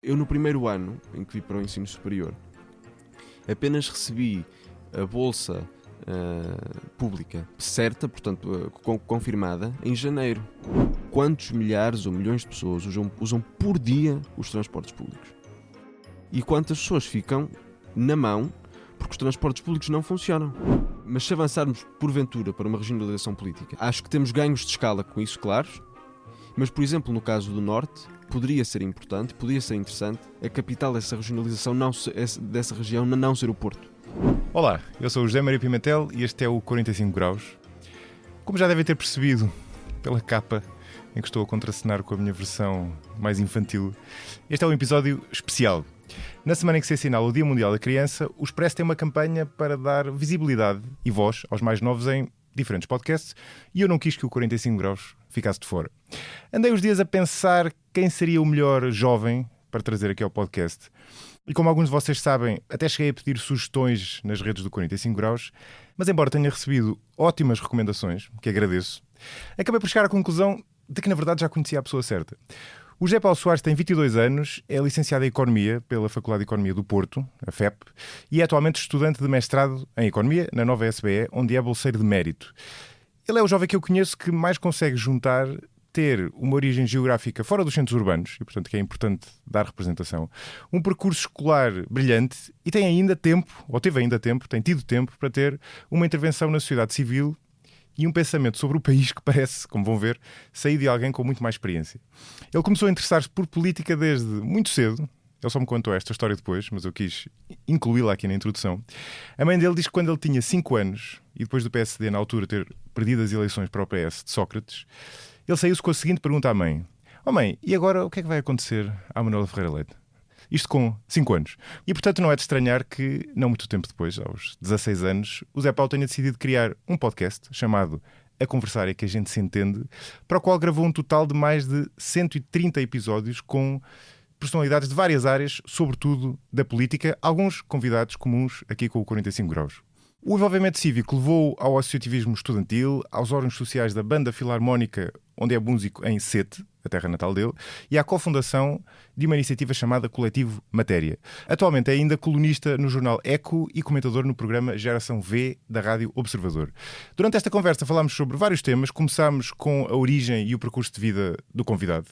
Eu, no primeiro ano em que vim para o ensino superior, apenas recebi a bolsa pública certa, portanto, confirmada, em janeiro. Quantos milhares ou milhões de pessoas usam por dia os transportes públicos? E quantas pessoas ficam na mão porque os transportes públicos não funcionam? Mas se avançarmos, porventura, para uma regionalização política, acho que temos ganhos de escala com isso, claro. Mas, por exemplo, no caso do Norte, poderia ser importante, poderia ser interessante a capital dessa regionalização, dessa região, não ser o Porto. Olá, eu sou o José Maria Pimentel e este é o 45 Graus. Como já devem ter percebido pela capa em que estou a contracenar com a minha versão mais infantil, este é um episódio especial. Na semana em que se assinala o Dia Mundial da Criança, o Expresso tem uma campanha para dar visibilidade e voz aos mais novos em diferentes podcasts e eu não quis que o 45 Graus ficasse de fora. Andei os dias a pensar quem seria o melhor jovem para trazer aqui ao podcast. E como alguns de vocês sabem, até cheguei a pedir sugestões nas redes do 45 Graus, mas embora tenha recebido ótimas recomendações, que agradeço, acabei por chegar à conclusão de que na verdade já conhecia a pessoa certa. O José Paulo Soares tem 22 anos, é licenciado em Economia pela Faculdade de Economia do Porto, a FEP, e é atualmente estudante de mestrado em Economia na Nova SBE, onde é bolseiro de mérito. Ele é o jovem que eu conheço que mais consegue juntar ter uma origem geográfica fora dos centros urbanos, e portanto que é importante dar representação, um percurso escolar brilhante e tem ainda tempo, ou teve ainda tempo, tem tido tempo para ter uma intervenção na sociedade civil e um pensamento sobre o país que parece, como vão ver, sair de alguém com muito mais experiência. Ele começou a interessar-se por política desde muito cedo. Ele só me contou esta história depois, mas eu quis incluí-la aqui na introdução. A mãe dele diz que quando ele tinha 5 anos, e depois do PSD na altura ter perdido as eleições para o PS de Sócrates, ele saiu-se com a seguinte pergunta à mãe: "Oh mãe, e agora o que é que vai acontecer à Manuela Ferreira Leite?" Isto com 5 anos. E portanto não é de estranhar que, não muito tempo depois, aos 16 anos, o Zé Paulo tenha decidido criar um podcast chamado A Conversar é que a gente se entende, para o qual gravou um total de mais de 130 episódios com personalidades de várias áreas, sobretudo da política, alguns convidados comuns aqui com o 45 Graus. O envolvimento cívico levou ao associativismo estudantil, aos órgãos sociais da Banda Filarmónica, onde é músico em Sete, a terra natal dele, e à cofundação de uma iniciativa chamada Coletivo Matéria. Atualmente é ainda colunista no jornal Eco e comentador no programa Geração V da Rádio Observador. Durante esta conversa falámos sobre vários temas, começámos com a origem e o percurso de vida do convidado,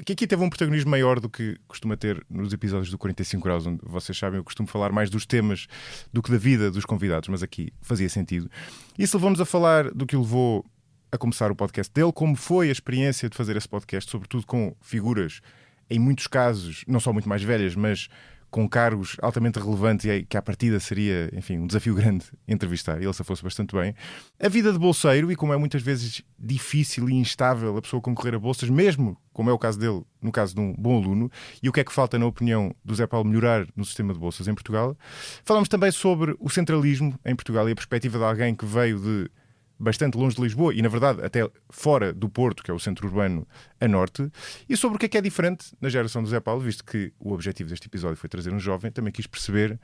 que aqui teve um protagonismo maior do que costuma ter nos episódios do 45 Graus, onde vocês sabem, eu costumo falar mais dos temas do que da vida dos convidados, mas aqui fazia sentido. Isso levou-nos a falar do que o levou a começar o podcast dele, como foi a experiência de fazer esse podcast, sobretudo com figuras, em muitos casos, não só muito mais velhas, mas com cargos altamente relevantes e que à partida seria, enfim, um desafio grande entrevistar, e ele se fosse bastante bem. A vida de bolseiro, e como é muitas vezes difícil e instável a pessoa concorrer a bolsas, mesmo como é o caso dele, no caso de um bom aluno, e o que é que falta, na opinião do Zé Paulo, melhorar no sistema de bolsas em Portugal. Falamos também sobre o centralismo em Portugal e a perspectiva de alguém que veio de bastante longe de Lisboa e, na verdade, até fora do Porto, que é o centro urbano a norte, e sobre o que é diferente na geração do Zé Paulo, visto que o objetivo deste episódio foi trazer um jovem, também quis perceber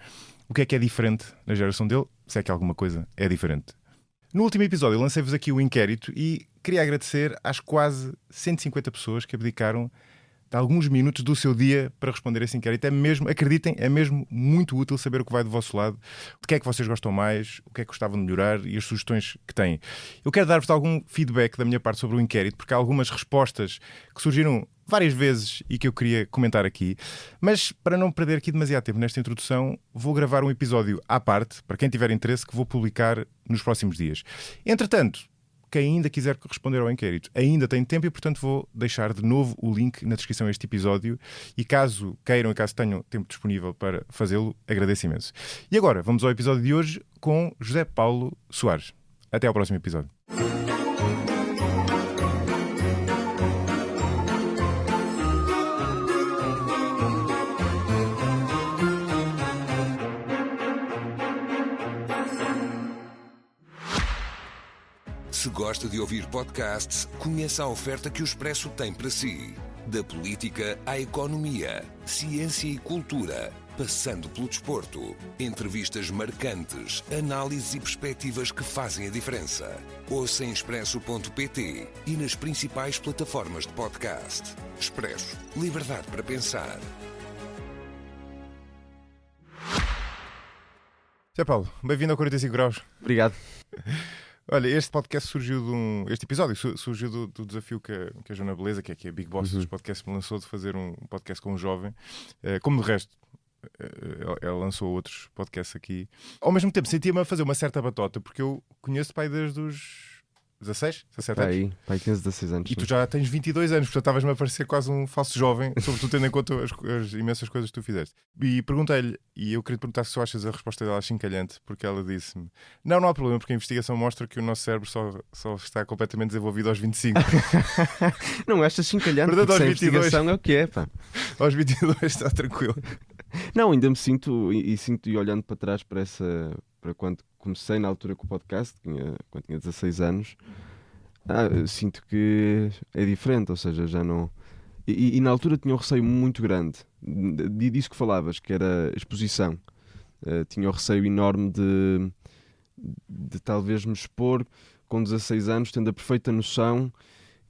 o que é diferente na geração dele, se é que alguma coisa é diferente. No último episódio lancei-vos aqui o inquérito e queria agradecer às quase 150 pessoas que abdicaram de alguns minutos do seu dia para responder a esse inquérito. É mesmo, acreditem, é mesmo muito útil saber o que vai do vosso lado, de que é que vocês gostam mais, o que é que gostavam de melhorar e as sugestões que têm. Eu quero dar-vos algum feedback da minha parte sobre o inquérito, porque há algumas respostas que surgiram várias vezes e que eu queria comentar aqui, mas para não perder aqui demasiado tempo nesta introdução, vou gravar um episódio à parte, para quem tiver interesse, que vou publicar nos próximos dias. Entretanto, quem ainda quiser responder ao inquérito ainda tem tempo e, portanto, vou deixar de novo o link na descrição deste episódio e caso queiram e caso tenham tempo disponível para fazê-lo, agradeço imenso. E agora, vamos ao episódio de hoje com José Paulo Soares. Até ao próximo episódio. Se gosta de ouvir podcasts, conheça a oferta que o Expresso tem para si. Da política à economia, ciência e cultura, passando pelo desporto. Entrevistas marcantes, análises e perspectivas que fazem a diferença. Ouça em expresso.pt e nas principais plataformas de podcast. Expresso. Liberdade para pensar. Zé Paulo, bem-vindo ao 45 Graus. Obrigado. Olha, este podcast surgiu este episódio surgiu do desafio que a Joana Beleza, que é a Big Boss dos podcasts, me lançou de fazer um podcast com um jovem. Como de resto, ela lançou outros podcasts aqui. Ao mesmo tempo, sentia-me a fazer uma certa batota, porque eu conheço pai desde os 16, 17 anos. Pai, 15, 16 anos. E tu já tens 22 anos, portanto estavas-me a parecer quase um falso jovem, sobretudo tendo em conta as imensas coisas que tu fizeste. E perguntei-lhe, e eu queria te perguntar se tu achas a resposta dela chincalhante, porque ela disse-me: não há problema, porque a investigação mostra que o nosso cérebro só está completamente desenvolvido aos 25. Não, achas chincalhante, Portanto, porque aos a 22 investigação é o que é, pá. Aos 22 está tranquilo. Não, ainda me sinto, e olhando para trás para quando comecei na altura com o podcast, quando tinha 16 anos, sinto que é diferente, ou seja, já não... E na altura tinha um receio muito grande, disso que falavas, que era a exposição. Tinha um receio enorme de talvez me expor com 16 anos, tendo a perfeita noção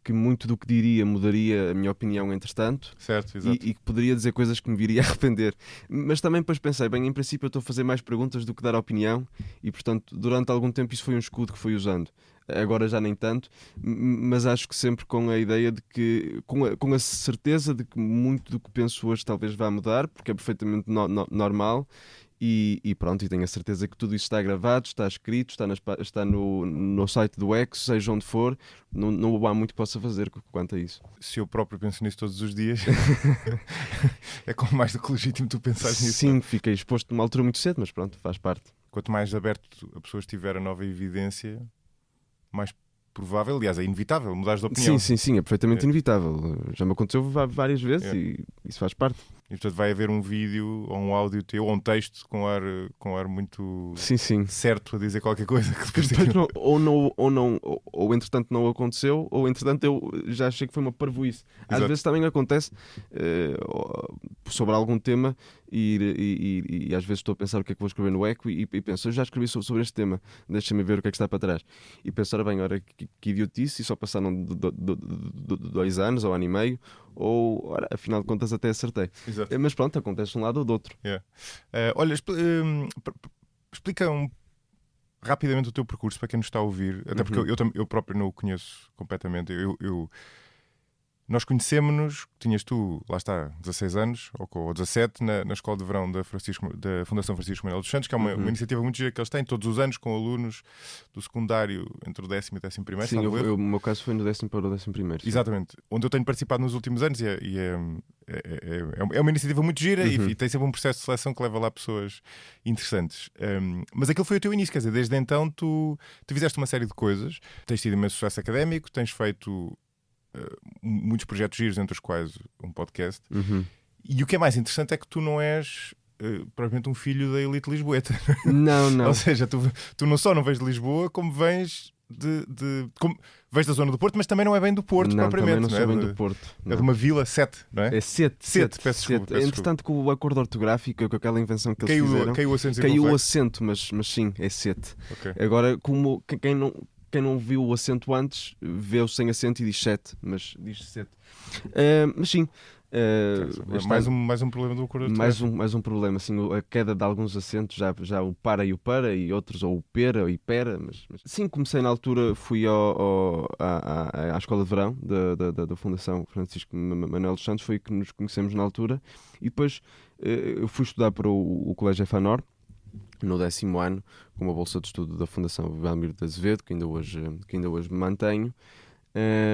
que muito do que diria mudaria a minha opinião entretanto. Certo, exato. E que poderia dizer coisas que me viria a arrepender. Mas também depois pensei, bem, em princípio eu estou a fazer mais perguntas do que dar opinião e, portanto, durante algum tempo isso foi um escudo que fui usando. Agora já nem tanto, mas acho que sempre com a ideia de que, com a certeza de que muito do que penso hoje talvez vá mudar, porque é perfeitamente normal. E pronto, e tenho a certeza que tudo isso está gravado, está escrito, está no site do Eco, seja onde for, não há muito que possa fazer quanto a isso. Se eu próprio penso nisso todos os dias, é como mais do que legítimo tu pensares nisso. Sim, fiquei exposto numa altura muito cedo, mas pronto, faz parte. Quanto mais aberto a pessoa estiver a nova evidência, mais provável, aliás, é inevitável mudares de opinião. Sim, é perfeitamente inevitável. Já me aconteceu várias vezes e isso faz parte. E portanto vai haver um vídeo ou um áudio teu ou um texto com ar muito certo a dizer qualquer coisa que depois ou entretanto não aconteceu, ou entretanto eu já achei que foi uma parvoíce. Às vezes também acontece sobre algum tema e às vezes estou a pensar o que é que vou escrever no Eco e penso, eu já escrevi sobre este tema, deixa-me ver o que é que está para trás. E penso, ora bem, que idiotice, e só passaram 2 anos ou 1 ano e meio, ou, ora, afinal de contas até acertei. Exato. Mas pronto, acontece de um lado ou do outro. Olha, explica rapidamente o teu percurso para quem nos está a ouvir, até porque eu próprio não o conheço completamente. Nós conhecemos-nos, tinhas tu, lá está, 16 anos, ou 17, na escola de verão da Fundação Francisco Manuel dos Santos, que é uma iniciativa muito gira que eles têm todos os anos com alunos do secundário entre o 10º e 11º. Sim, o meu caso foi no 10º para o 11º. Sim. Exatamente, onde eu tenho participado nos últimos anos e é uma iniciativa muito gira e tem sempre um processo de seleção que leva lá pessoas interessantes. Mas aquilo foi o teu início, quer dizer, desde então tu fizeste uma série de coisas, tens tido imenso sucesso académico, tens feito muitos projetos giros, entre os quais um podcast. E o que é mais interessante é que tu não és propriamente um filho da elite lisboeta. Não. Ou seja, tu não só não vens de Lisboa, como vens vens da zona do Porto, mas também não é bem do Porto, propriamente. Não sou bem do Porto. É de uma vila, Sete, não é? É Sete, peço desculpa. Entretanto, com o acordo ortográfico, com aquela invenção que eles fizeram, caiu o acento, mas sim, é Sete. Okay. Agora, como quem não viu o acento antes, vê-o sem acento e diz 7, mas diz 7. Mas sim. Mais um problema do acordo ortográfico. Mais um problema, assim, a queda de alguns acentos, já o para e outros, ou o pera e pera. Mas sim, comecei na altura, fui à escola de verão da Fundação Francisco Manuel dos Santos, foi que nos conhecemos na altura, e depois eu fui estudar para o Colégio EFANOR, no 10º ano, com uma bolsa de estudo da Fundação Valmir de Azevedo, que ainda hoje me mantenho.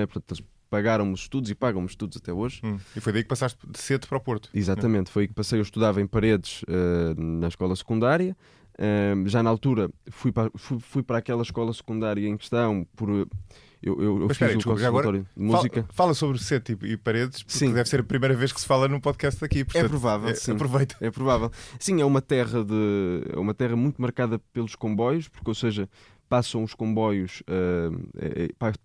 Portanto, eles pagaram-me os estudos e pagam-me os estudos até hoje. E foi daí que passaste de Sete para o Porto. Exatamente, foi aí que passei. Eu estudava em Paredes na escola secundária. Já na altura fui para aquela escola secundária em questão eu fiz o conservatório de música. Fala sobre Sete e Paredes, porque deve ser a primeira vez que se fala num podcast aqui. Portanto, é provável, sim. Aproveita. É provável. Sim, é uma terra muito marcada pelos comboios, porque, ou seja, passam os comboios,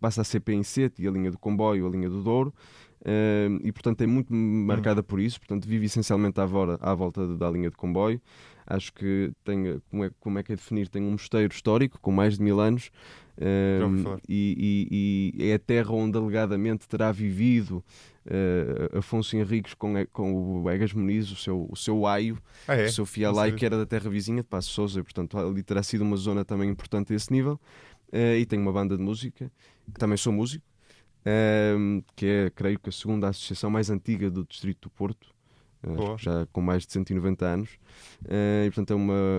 passa a CP em Sete e a linha do comboio, a linha do Douro. e portanto é muito marcada por isso, portanto vive essencialmente à volta da linha de comboio. Acho que tem, como é que é definir, tem um mosteiro histórico com mais de 1000 anos, e é a terra onde alegadamente terá vivido Afonso Henriques com o Egas Muniz, o seu aio, o seu fiel aio, que era da terra vizinha de Paços de Sousa, e portanto ali terá sido uma zona também importante a esse nível. E tenho uma banda de música, que também sou músico, que é, creio que, a segunda associação mais antiga do Distrito do Porto, já com mais de 190 anos, e portanto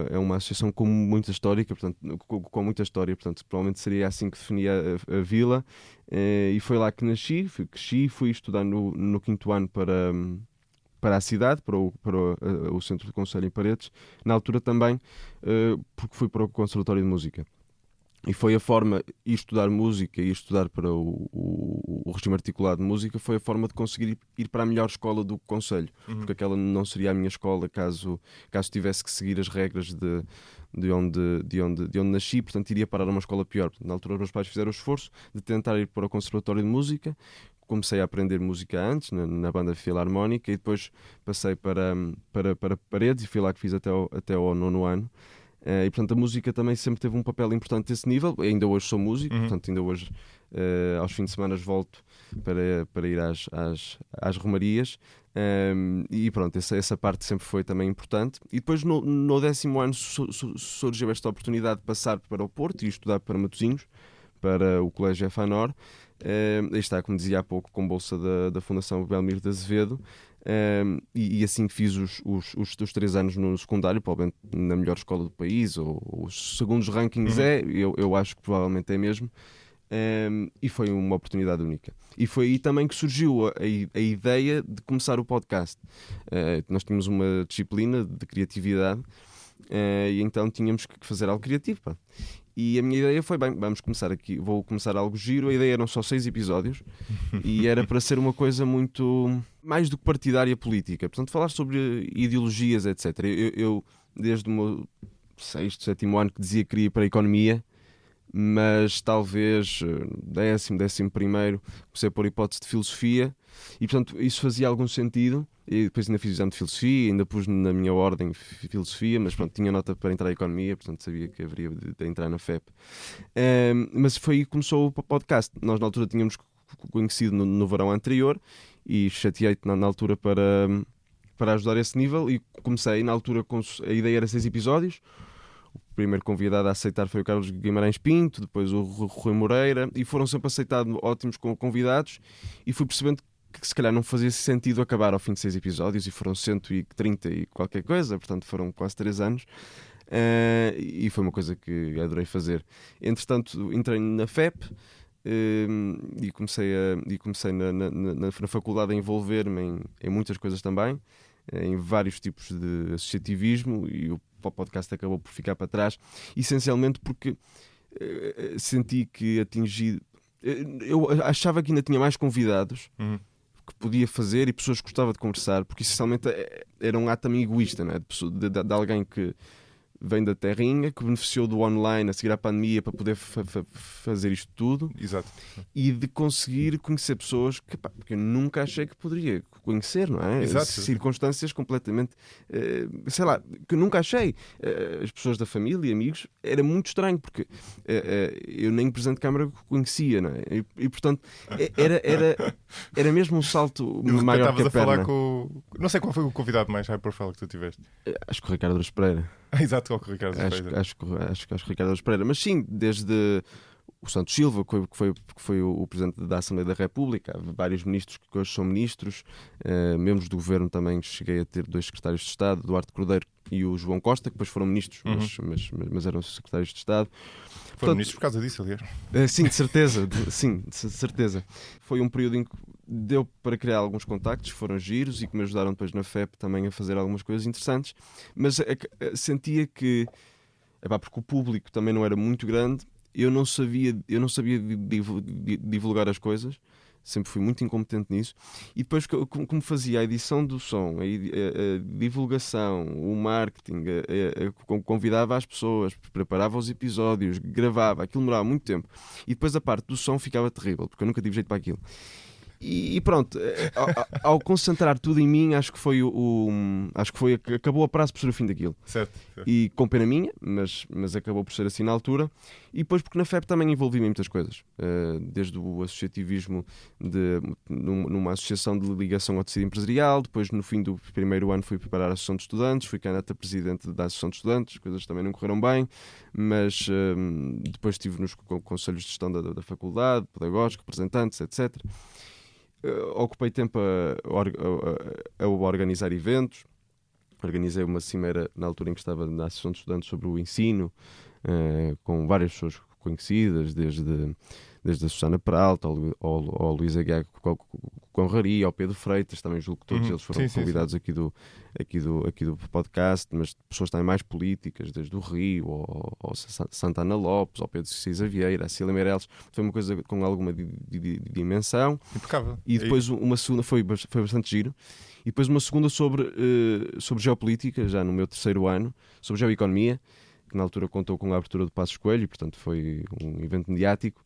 é uma associação com muita história, com muita história, portanto provavelmente seria assim que definia a vila, e foi lá que nasci, fui estudar no 5º ano para a cidade, para o Centro de Conselho em Paredes, na altura também, porque fui para o Conservatório de Música. E foi a forma, ir estudar música e estudar para o regime articulado de música, foi a forma de conseguir ir para a melhor escola do concelho, porque aquela não seria a minha escola caso tivesse que seguir as regras de onde nasci, portanto iria parar a uma escola pior. Na altura os meus pais fizeram o esforço de tentar ir para o Conservatório de Música. Comecei a aprender música antes, na banda filarmónica, e depois passei para Paredes, e fui lá que fiz até ao 9º ano. E portanto a música também sempre teve um papel importante desse nível. Ainda hoje sou músico, portanto ainda hoje aos fins de semana volto para ir às romarias, e pronto, essa parte sempre foi também importante. E depois no 10º ano surgiu esta oportunidade de passar para o Porto e estudar para Matosinhos, para o Colégio FANOR. Aí está, como dizia há pouco, com bolsa da Fundação Belmiro de Azevedo. E assim fiz os 3 anos no secundário, provavelmente na melhor escola do país, ou os segundos rankings, eu acho que provavelmente é mesmo. E foi uma oportunidade única. E foi aí também que surgiu a ideia de começar o podcast. Nós tínhamos uma disciplina de criatividade, e então tínhamos que fazer algo criativo, pá. E a minha ideia foi, vamos começar aqui, vou começar algo giro. A ideia eram só 6 episódios e era para ser uma coisa muito mais do que partidária política. Portanto, falar sobre ideologias, etc. Eu desde o meu 6º, 7º ano, que dizia que queria ir para a economia, mas talvez 10º, 11º comecei a pôr hipótese de filosofia, e portanto isso fazia algum sentido. E depois ainda fiz o exame de filosofia, ainda pus na minha ordem filosofia, mas pronto, tinha nota para entrar em economia, portanto sabia que haveria de entrar na FEP. Mas foi aí que começou o podcast. Nós na altura tínhamos conhecido no verão anterior, e chateei-te na altura para ajudar esse nível, e comecei na altura a ideia era 6 episódios. O primeiro convidado a aceitar foi o Carlos Guimarães Pinto, depois o Rui Moreira, e foram sempre aceitados ótimos convidados, e fui percebendo que se calhar não fazia sentido acabar ao fim de 6 episódios, e foram 130 e qualquer coisa, portanto foram quase 3 anos, e foi uma coisa que adorei fazer. Entretanto entrei na FEP, e comecei na faculdade a envolver-me em muitas coisas também, em vários tipos de associativismo, e o podcast acabou por ficar para trás, essencialmente porque senti que atingi... Eu achava que ainda tinha mais convidados que podia fazer, e pessoas que gostava de conversar, porque essencialmente era um ato também egoísta, não é? De alguém que vem da terrinha, que beneficiou do online a seguir à pandemia para poder fazer isto tudo. Exato. E de conseguir conhecer pessoas que eu nunca achei que poderia conhecer, não é? Exato. Circunstâncias completamente, sei lá, que eu nunca achei. As pessoas da família, amigos, era muito estranho, porque eu nem o Presidente de Câmara conhecia, não é? E portanto, era mesmo um salto maior que a perna. Falar com... Não sei qual foi o convidado mais high profile que tu tiveste. Acho que o Ricardo Araújo Pereira. Exato, com o Ricardo Pereira. Acho que o Ricardo Araújo Pereira. Mas sim, desde o Santos Silva, que foi o Presidente da Assembleia da República, há vários ministros que hoje são ministros, membros do governo também. Cheguei a ter 2 secretários de Estado, Duarte Cordeiro e o João Costa, que depois foram ministros, mas eram secretários de Estado. Foram ministros por causa disso, aliás. Sim, de certeza. Sim, de certeza. Foi um período em que deu para criar alguns contactos, foram giros, e que me ajudaram depois na FEP também a fazer algumas coisas interessantes, mas sentia que, porque o público também não era muito grande, eu não sabia divulgar as coisas, sempre fui muito incompetente nisso. E depois, como fazia a edição do som, a divulgação, o marketing, convidava as pessoas, preparava os episódios, gravava, aquilo demorava muito tempo, e depois a parte do som ficava terrível, porque eu nunca tive jeito para aquilo. E pronto, ao concentrar tudo em mim, acho que acabou a prazo por ser o fim daquilo. Certo. E com pena minha, mas acabou por ser assim na altura. E depois porque na FEP também envolvi-me em muitas coisas, desde o associativismo numa associação de ligação ao tecido empresarial. Depois, no fim do primeiro ano, fui preparar a associação de estudantes, fui candidato a presidente da associação de estudantes. As coisas também não correram bem, mas depois estive nos conselhos de gestão da faculdade, pedagógico, representantes, etc. Ocupei tempo a organizar eventos. Organizei uma cimeira na altura em que estava na Associação de Estudantes sobre o ensino, com várias pessoas conhecidas, desde a Susana Peralta ao Luís Aguiar Conraria, ao Pedro Freitas, também julgo que todos eles foram convidados aqui do podcast, mas pessoas também mais políticas, desde o Rio ao Santana Lopes, ao Pedro Cisa Vieira, a Cília Meireles. Foi uma coisa com alguma dimensão. Impecável. E depois uma segunda, foi bastante giro. E depois uma segunda sobre geopolítica, já no meu terceiro ano, sobre geoeconomia, que na altura contou com a abertura do Passos Coelho, e portanto foi um evento mediático.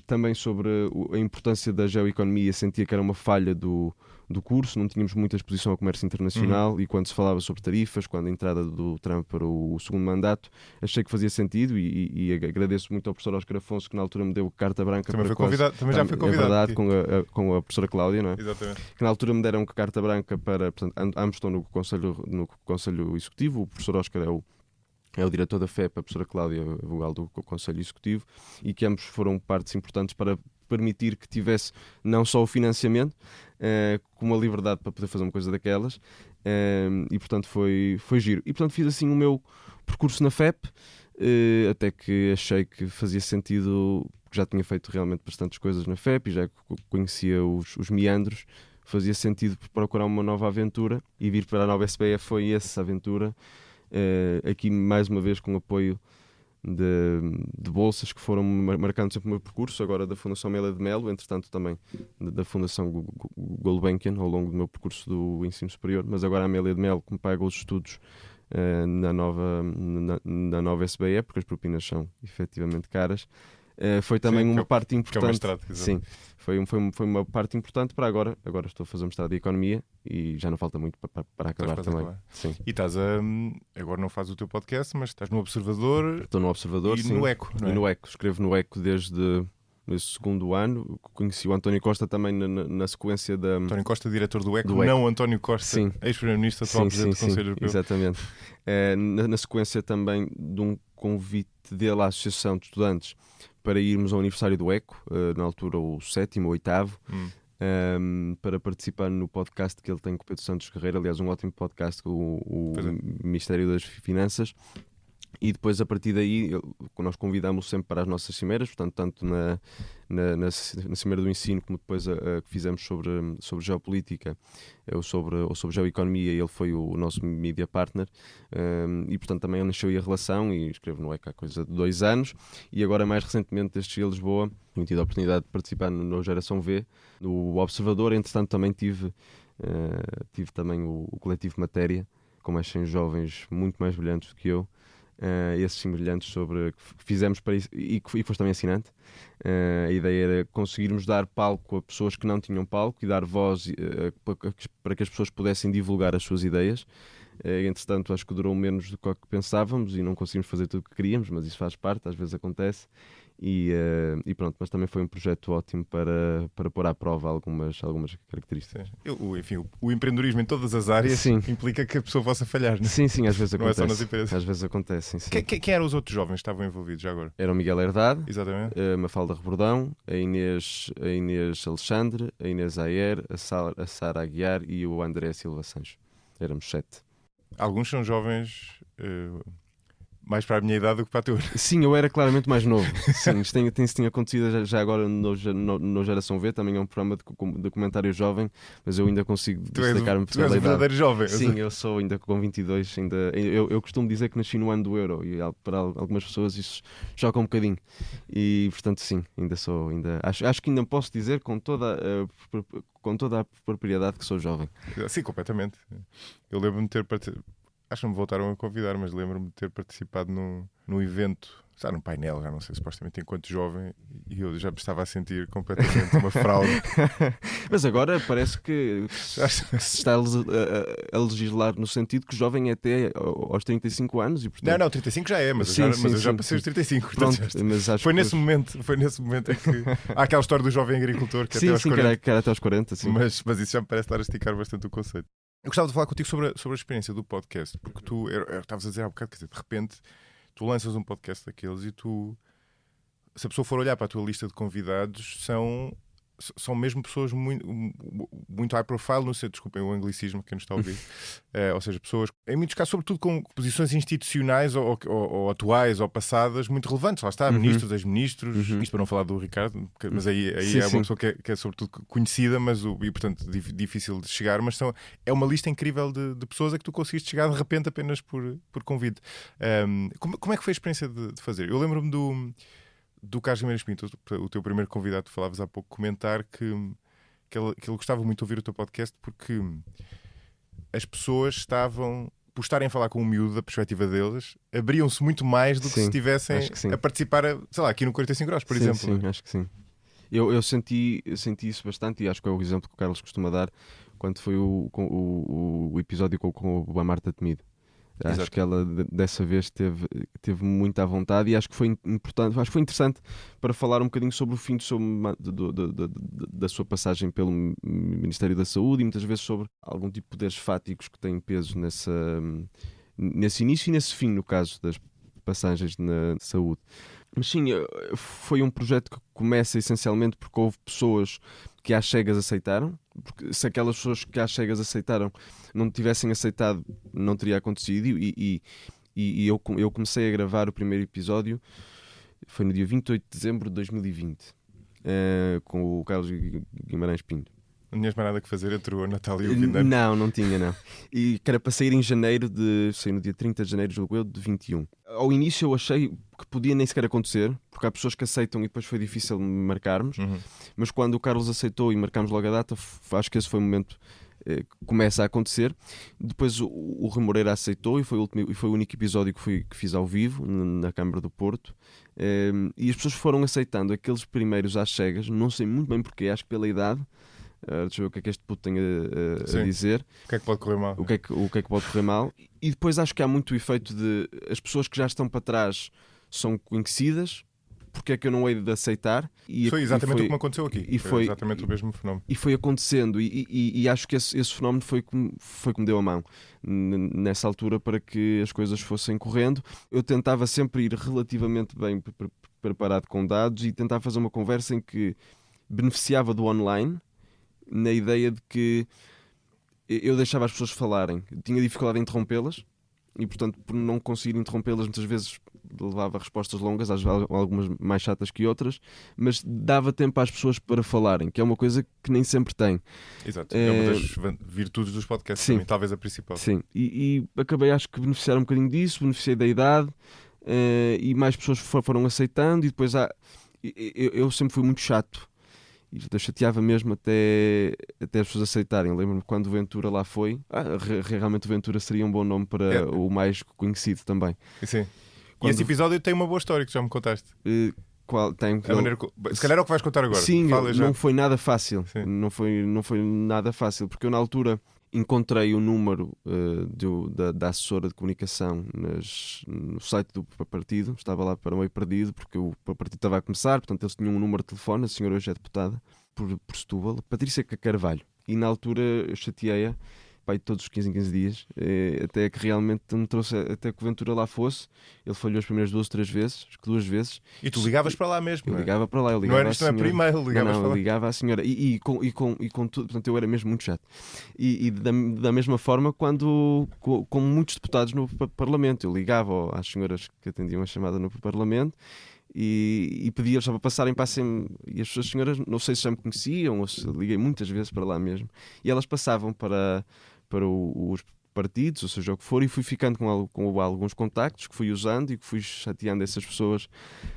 Também sobre a importância da geoeconomia, sentia que era uma falha do curso, não tínhamos muita exposição ao comércio internacional, e quando se falava sobre tarifas, quando a entrada do Trump para o segundo mandato, achei que fazia sentido, e agradeço muito ao professor Oscar Afonso, que na altura me deu carta branca. Também já foi convidado. É verdade, com a professora Cláudia, não é? Exatamente. Que na altura me deram carta branca para, portanto, ambos estão no Conselho Executivo. O professor Oscar é o diretor da FEP, a professora Cláudia, a vogal do Conselho Executivo, e que ambos foram partes importantes para permitir que tivesse não só o financiamento, como a liberdade para poder fazer uma coisa daquelas, e portanto foi giro. E portanto fiz assim o meu percurso na FEP, até que achei que fazia sentido, porque já tinha feito realmente bastantes coisas na FEP e já conhecia os meandros, fazia sentido procurar uma nova aventura, e vir para a nova SBE foi essa aventura. Aqui mais uma vez com apoio de bolsas que foram marcando sempre o meu percurso, agora da Fundação Amélia de Melo, entretanto também da Fundação Gulbenkian ao longo do meu percurso do ensino superior, mas agora a Amélia de Melo que me paga os estudos na nova SBE, porque as propinas são efetivamente caras. Foi também uma parte importante. Sim, foi uma parte importante para agora. Agora estou a fazer um mestrado de Economia e já não falta muito para acabar também. Sim. E estás agora não fazes o teu podcast, mas estás no Observador. Estou no Observador, e sim. No Eco, não é? E no Eco. Escrevo no Eco desde esse segundo ano. Conheci o António Costa também na sequência da... António Costa, diretor do Eco, do Eco. Não António Costa, ex-primeiro-ministro, atual presidente do Conselho Europeu. Exatamente. Na sequência também de um convite dele à Associação de Estudantes para irmos ao aniversário do Eco, na altura o 7º ou 8º, para participar no podcast que ele tem com o Pedro Santos Guerreiro, aliás um ótimo podcast com o Ministério das Finanças. E depois, a partir daí, nós convidamos sempre para as nossas cimeiras, portanto, tanto na cimeira do ensino, como depois a que fizemos sobre geopolítica ou sobre geoeconomia, ele foi o nosso media partner, e portanto também nasceu aí a relação, e escrevo no ECA há coisa de 2 anos, e agora mais recentemente, desde cheguei a Lisboa, tenho tido a oportunidade de participar no Geração V, no Observador. Entretanto também tive também o coletivo Matéria, com mais 100 jovens muito mais brilhantes do que eu, esses sim brilhantes sobre que fizemos para isso, e foste também assinante. A ideia era conseguirmos dar palco a pessoas que não tinham palco e dar voz para que as pessoas pudessem divulgar as suas ideias. Entretanto, acho que durou menos do que pensávamos e não conseguimos fazer tudo o que queríamos, mas isso faz parte, às vezes acontece. E pronto, mas também foi um projeto ótimo para pôr à prova algumas características. Enfim, o empreendedorismo em todas as áreas implica que a pessoa possa falhar, não é? Sim, às vezes acontece. Não é só nas empresas. Às vezes acontece, sim. Quem eram os outros jovens que estavam envolvidos já agora? Era o Miguel Herdade, exatamente, a Mafalda Rebordão, a Inês Alexandre, a Inês Ayer, a Sara Aguiar e o André Silva Sancho. Éramos 7. Alguns são jovens... mais para a minha idade do que para a tua. Sim, eu era claramente mais novo. Sim, isso tinha acontecido já agora no Geração V, também é um programa de documentário jovem, mas eu ainda consigo destacar-me pela idade. Tu és um verdadeiro jovem. Sim, eu sou ainda com 22. Eu costumo dizer que nasci no ano do Euro, e para algumas pessoas isso choca um bocadinho. E portanto sim, acho que ainda posso dizer com toda a propriedade que sou jovem. Sim, completamente. Eu lembro-me de ter participado. Acho que me voltaram a convidar, mas lembro-me de ter participado num evento estar num painel, já não sei, supostamente enquanto jovem, e eu já me estava a sentir completamente uma fraude. Mas agora parece que se está a legislar no sentido que o jovem é até aos 35 anos e, portanto... Não, 35 já é, mas Sim, eu já sim, passei os 35. Pronto, Portanto, mas acho foi que nesse momento em que há aquela história do jovem agricultor que sim, até aos sim, 40, que era até aos 40, sim. mas isso já me parece estar a esticar bastante o conceito. Eu gostava de falar contigo sobre a experiência do podcast, porque tu estavas a dizer há bocado, quer dizer, de repente tu lanças um podcast daqueles e tu, se a pessoa for olhar para a tua lista de convidados, são mesmo pessoas muito high profile, não sei, desculpem o anglicismo, quem nos está a ouvir, ou seja, pessoas, em muitos casos, sobretudo com posições institucionais ou atuais ou passadas muito relevantes. Lá está, ministros, ex-ministros, isto para não falar do Ricardo, mas aí Sim, é sim. uma pessoa que é sobretudo conhecida, e portanto difícil de chegar, mas é uma lista incrível de pessoas a que tu conseguiste chegar de repente apenas por convite. Como é que foi a experiência de fazer? Eu lembro-me do Carlos Guimarães Pinto, o teu primeiro convidado, tu falavas há pouco, comentar que ele gostava muito de ouvir o teu podcast porque as pessoas estavam, por estarem a falar com um miúdo da perspectiva deles, abriam-se muito mais do que se estivessem a participar, sei lá, aqui no 45 graus, por exemplo. Sim, acho que sim. Eu senti isso bastante e acho que é o exemplo que o Carlos costuma dar quando foi o episódio com a Marta Temido. Exato. Acho que ela dessa vez teve muita vontade e acho que foi importante, acho que foi interessante para falar um bocadinho sobre o fim da sua passagem pelo Ministério da Saúde e muitas vezes sobre algum tipo de poderes fáticos que têm peso nesse início e nesse fim, no caso das passagens na saúde. Mas sim, foi um projeto que começa essencialmente porque houve pessoas que às cegas aceitaram, porque se aquelas pessoas que às cegas aceitaram não tivessem aceitado, não teria acontecido. E eu comecei a gravar o primeiro episódio, foi no dia 28 de dezembro de 2020, com o Carlos Guimarães Pinto. Não tinhas mais nada que fazer entre o Natal e o fim de ano? Não tinha, não. E que era para sair em janeiro, sair no dia 30 de janeiro, julgo eu, de 21. Ao início eu achei que podia nem sequer acontecer, porque há pessoas que aceitam e depois foi difícil marcarmos, mas quando o Carlos aceitou e marcámos logo a data, acho que esse foi o momento que começa a acontecer. Depois o Rui Moreira aceitou e foi o único episódio que fiz ao vivo, na Câmara do Porto. E as pessoas foram aceitando aqueles primeiros às cegas, não sei muito bem porquê, acho que pela idade. Deixa eu ver o que é que este puto tem a dizer. O que é que pode correr mal? O que é que pode correr mal. E depois acho que há muito o efeito de as pessoas que já estão para trás são conhecidas, porque é que eu não hei de aceitar. Foi exatamente o que me aconteceu aqui. Foi exatamente o mesmo fenómeno. E foi acontecendo. E acho que esse fenómeno foi que me deu a mão nessa altura para que as coisas fossem correndo. Eu tentava sempre ir relativamente bem preparado com dados e tentava fazer uma conversa em que beneficiava do online, na ideia de que eu deixava as pessoas falarem, tinha dificuldade em interrompê-las e, portanto, por não conseguir interrompê-las, muitas vezes levava respostas longas, algumas mais chatas que outras, mas dava tempo às pessoas para falarem, que é uma coisa que nem sempre tem. Exato, é uma das virtudes dos podcasts, sim, também, talvez a principal. Sim, e acabei, acho que beneficiar um bocadinho disso, beneficiei da idade, e mais pessoas foram aceitando, e depois eu sempre fui muito chato. E eu chateava mesmo até as pessoas aceitarem. Lembro-me quando o Ventura lá foi. Realmente o Ventura seria um bom nome para o mais conhecido também. Sim. E esse episódio tem uma boa história que já me contaste. Se calhar é o que vais contar agora. Sim, não foi nada fácil. Não foi nada fácil, porque eu na altura encontrei o número da assessora de comunicação no site do partido. Estava lá para meio perdido, porque o partido estava a começar, portanto eles tinham um número de telefone. A senhora hoje é deputada por Setúbal, Patrícia Carvalho. E na altura eu chateei-a, todos os 15 em 15 dias, até que realmente me trouxe, até que o Ventura lá fosse. Ele falhou as primeiras 2 vezes. E tu ligavas para lá mesmo? Eu ligava para lá, eu ligava não é primeiro, ligavas para lá. Eu ligava à senhora e com tudo, portanto eu era mesmo muito chato. E da mesma forma, como muitos deputados no Parlamento, eu ligava às senhoras que atendiam a chamada no Parlamento e pedia só para passarem para e as suas senhoras, não sei se já me conheciam ou se liguei muitas vezes para lá mesmo, e elas passavam para os partidos, ou seja, o que for, e fui ficando com alguns contactos que fui usando e que fui chateando essas pessoas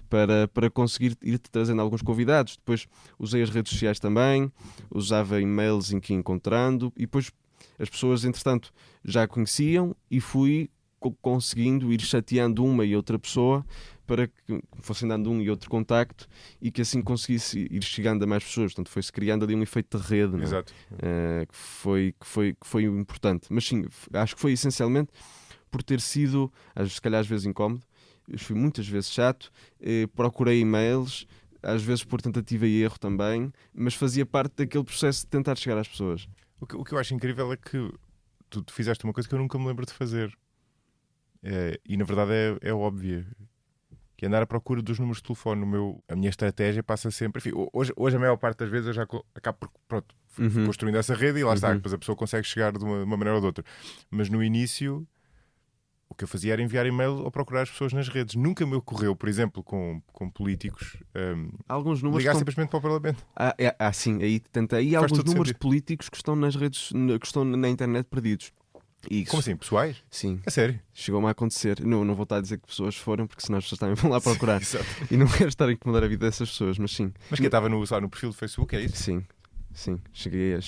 para conseguir ir trazendo alguns convidados. Depois usei as redes sociais também, usava e-mails em que ia encontrando, e depois as pessoas, entretanto, já conheciam e fui conseguindo ir chateando uma e outra pessoa para que fossem dando um e outro contacto e que assim conseguisse ir chegando a mais pessoas. Portanto, foi-se criando ali um efeito de rede, não é? Exato. Que foi importante. Mas sim, acho que foi essencialmente por ter sido, se calhar às vezes incómodo, fui muitas vezes chato, procurei e-mails, às vezes por tentativa e erro também, mas fazia parte daquele processo de tentar chegar às pessoas. O que eu acho incrível é que tu fizeste uma coisa que eu nunca me lembro de fazer. E na verdade é óbvia, que é andar à procura dos números de telefone. A minha estratégia passa sempre, enfim, hoje a maior parte das vezes eu já acabo por fui construindo essa rede e lá está, depois a pessoa consegue chegar de uma maneira ou de outra. Mas no início o que eu fazia era enviar e-mail ou procurar as pessoas nas redes. Nunca me ocorreu, por exemplo, com políticos, alguns números ligar simplesmente para o Parlamento. Sim, aí tentei. E alguns números de políticos que estão nas redes, que estão na internet perdidos. Como assim? Pessoais? Sim. É sério? Chegou-me a acontecer. Não vou estar a dizer que pessoas foram, porque senão as pessoas também vão lá procurar. Sim, e não quero estar a incomodar a vida dessas pessoas, mas sim. Mas que estava no perfil do Facebook, é isso? Sim. Cheguei a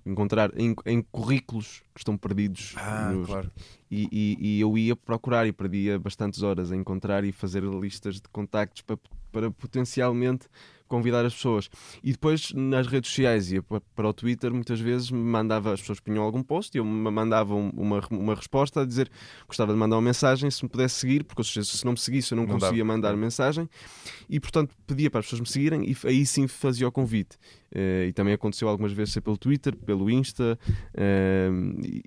encontrar em currículos que estão perdidos. Claro. E eu ia procurar e perdia bastantes horas a encontrar e fazer listas de contactos para potencialmente convidar as pessoas. E depois nas redes sociais ia para o Twitter, muitas vezes as pessoas punham algum post e eu me mandava uma resposta a dizer que gostava de mandar uma mensagem, se me pudesse seguir, porque se não me seguisse eu não conseguia mandar mensagem, e portanto pedia para as pessoas me seguirem e aí sim fazia o convite. E também aconteceu algumas vezes ser pelo Twitter, pelo Insta,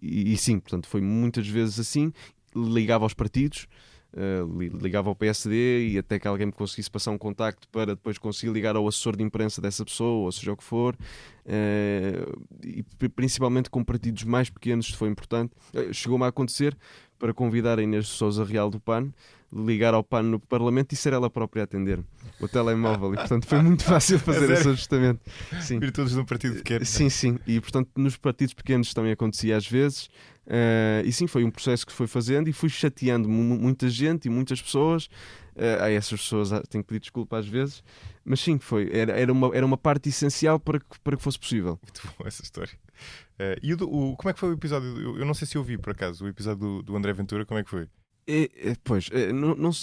e sim, portanto foi muitas vezes assim. Ligava aos partidos, ligava ao PSD e até que alguém me conseguisse passar um contacto para depois conseguir ligar ao assessor de imprensa dessa pessoa, ou seja o que for, e principalmente com partidos mais pequenos, isto foi importante. Chegou-me a acontecer, para convidar a Inês de Sousa Real do PAN, ligar ao PAN no Parlamento e ser ela própria a atender o telemóvel, e portanto foi muito fácil fazer esse ajustamento. Sim. Ir todos num partido pequeno. Sim, e portanto nos partidos pequenos também acontecia às vezes. E sim, foi um processo que se foi fazendo e fui chateando muita gente e muitas pessoas. A essas pessoas tenho que pedir desculpa às vezes, mas sim, era uma parte essencial para que fosse possível. Muito bom essa história. Como é que foi o episódio? Eu não sei se ouvi por acaso o episódio do André Ventura, como é que foi?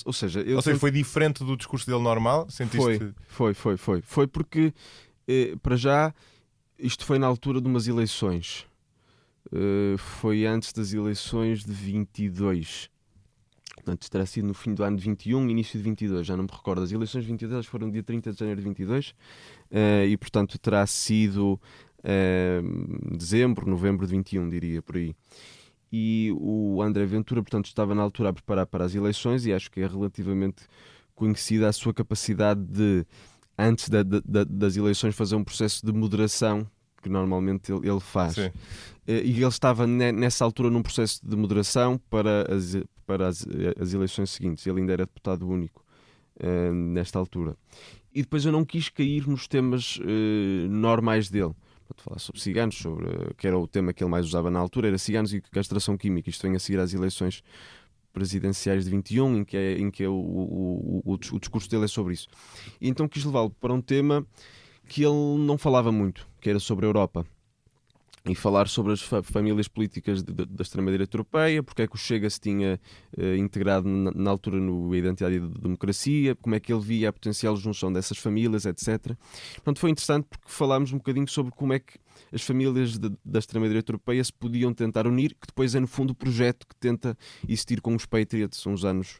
Ou seja, foi diferente do discurso dele normal? Sentiste? Foi porque, para já, isto foi na altura de umas eleições. Foi antes das eleições de 22. Portanto, terá sido no fim do ano de 21, início de 22, já não me recordo. As eleições de 22 foram dia 30 de janeiro de 22 e, portanto, terá sido dezembro, novembro de 21, diria, por aí. E o André Ventura, portanto, estava na altura a preparar para as eleições e acho que é relativamente conhecida a sua capacidade de, antes das eleições, fazer um processo de moderação que normalmente ele faz. Sim. E ele estava nessa altura num processo de moderação para as eleições seguintes. Ele ainda era deputado único nesta altura. E depois eu não quis cair nos temas normais dele. Para falar sobre ciganos, que era o tema que ele mais usava na altura, era ciganos e castração química. Isto vem a seguir às eleições presidenciais de 21, em que o discurso dele é sobre isso. E então quis levá-lo para um tema que ele não falava muito, que era sobre a Europa. E falar sobre as famílias políticas da extrema-direita europeia, porque é que o Chega se tinha integrado na altura no Identidade e Democracia, como é que ele via a potencial junção dessas famílias, etc. Portanto, foi interessante porque falámos um bocadinho sobre como é que as famílias da extrema-direita europeia se podiam tentar unir, que depois é no fundo o projeto que tenta existir com os Patriots uns anos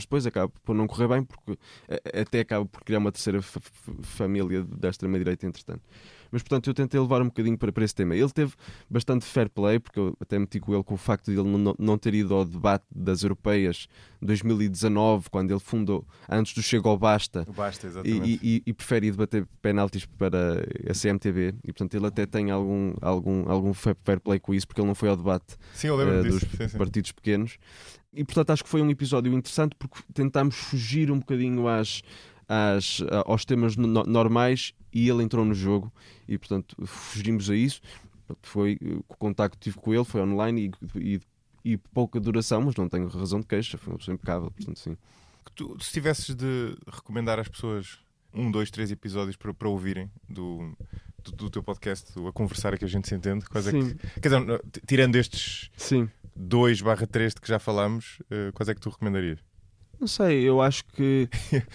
depois, acaba por não correr bem, porque até acaba por criar uma terceira família da extrema-direita entretanto. Mas, portanto, eu tentei levar um bocadinho para esse tema. Ele teve bastante fair play, porque eu até meti com ele com o facto de ele não ter ido ao debate das europeias de 2019, quando ele fundou, antes do Chega ao Basta, e prefere ir debater penaltis para a CMTV. E, portanto, ele até tem algum fair play com isso, porque ele não foi ao debate dos partidos pequenos. E, portanto, acho que foi um episódio interessante, porque tentámos fugir um bocadinho aos temas normais e ele entrou no jogo e, portanto, fugimos a isso. Foi o contacto que tive com ele, foi online e pouca duração, mas não tenho razão de queixa, foi uma pessoa impecável, portanto, sim. Se tivesses de recomendar às pessoas 1, 2, 3 episódios para ouvirem do teu podcast, A Conversar, que a gente se entende, quais é que, quer dizer, tirando estes 2/3 de que já falámos, quais é que tu recomendarias? Não sei, eu acho que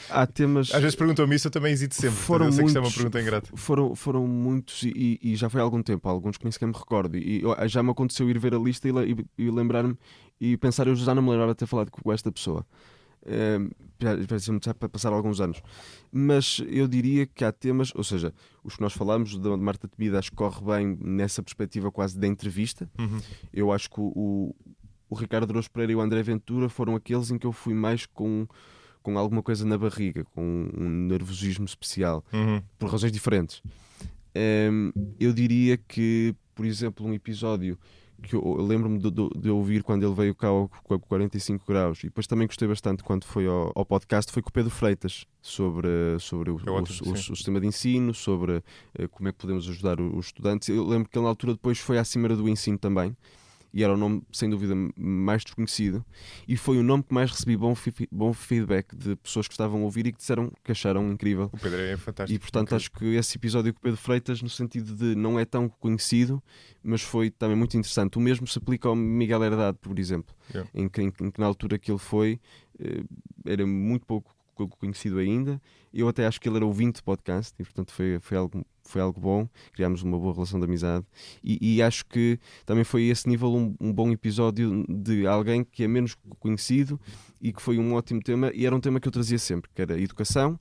há temas... Às vezes perguntam-me isso, eu também hesito sempre. Foram Eu sei que isto é uma muitos- pergunta ingrata. Foram muitos e já foi há algum tempo, alguns que nem sequer me recordo. Já me aconteceu ir ver a lista e lembrar-me e pensar, eu já não me lembrava de ter falado com esta pessoa. Já para passar alguns anos. Mas eu diria que há temas, ou seja, os que nós falamos da Marta Temido, acho que corre bem nessa perspectiva quase da entrevista. Eu acho que o Ricardo Araújo Pereira e o André Ventura foram aqueles em que eu fui mais com alguma coisa na barriga, com um nervosismo especial, por razões diferentes. Eu diria que, por exemplo, um episódio que eu lembro-me de ouvir quando ele veio cá ao 45 graus, e depois também gostei bastante quando foi ao podcast, foi com o Pedro Freitas, sobre o sistema de ensino, sobre como é que podemos ajudar os estudantes. Eu lembro que ele na altura depois foi à Cimeira do Ensino também, e era o nome, sem dúvida, mais desconhecido, e foi o nome que mais recebi bom feedback de pessoas que estavam a ouvir e que disseram que acharam incrível. O Pedro é fantástico. E portanto acho que esse episódio com o Pedro Freitas, no sentido de não é tão conhecido, mas foi também muito interessante. O mesmo se aplica ao Miguel Herdade, por exemplo, em que na altura que ele foi era muito pouco conhecido ainda. Eu até acho que ele era ouvinte de podcast e portanto foi algo bom, criámos uma boa relação de amizade e acho que também foi a esse nível um bom episódio de alguém que é menos conhecido e que foi um ótimo tema, e era um tema que eu trazia sempre, que era a educação,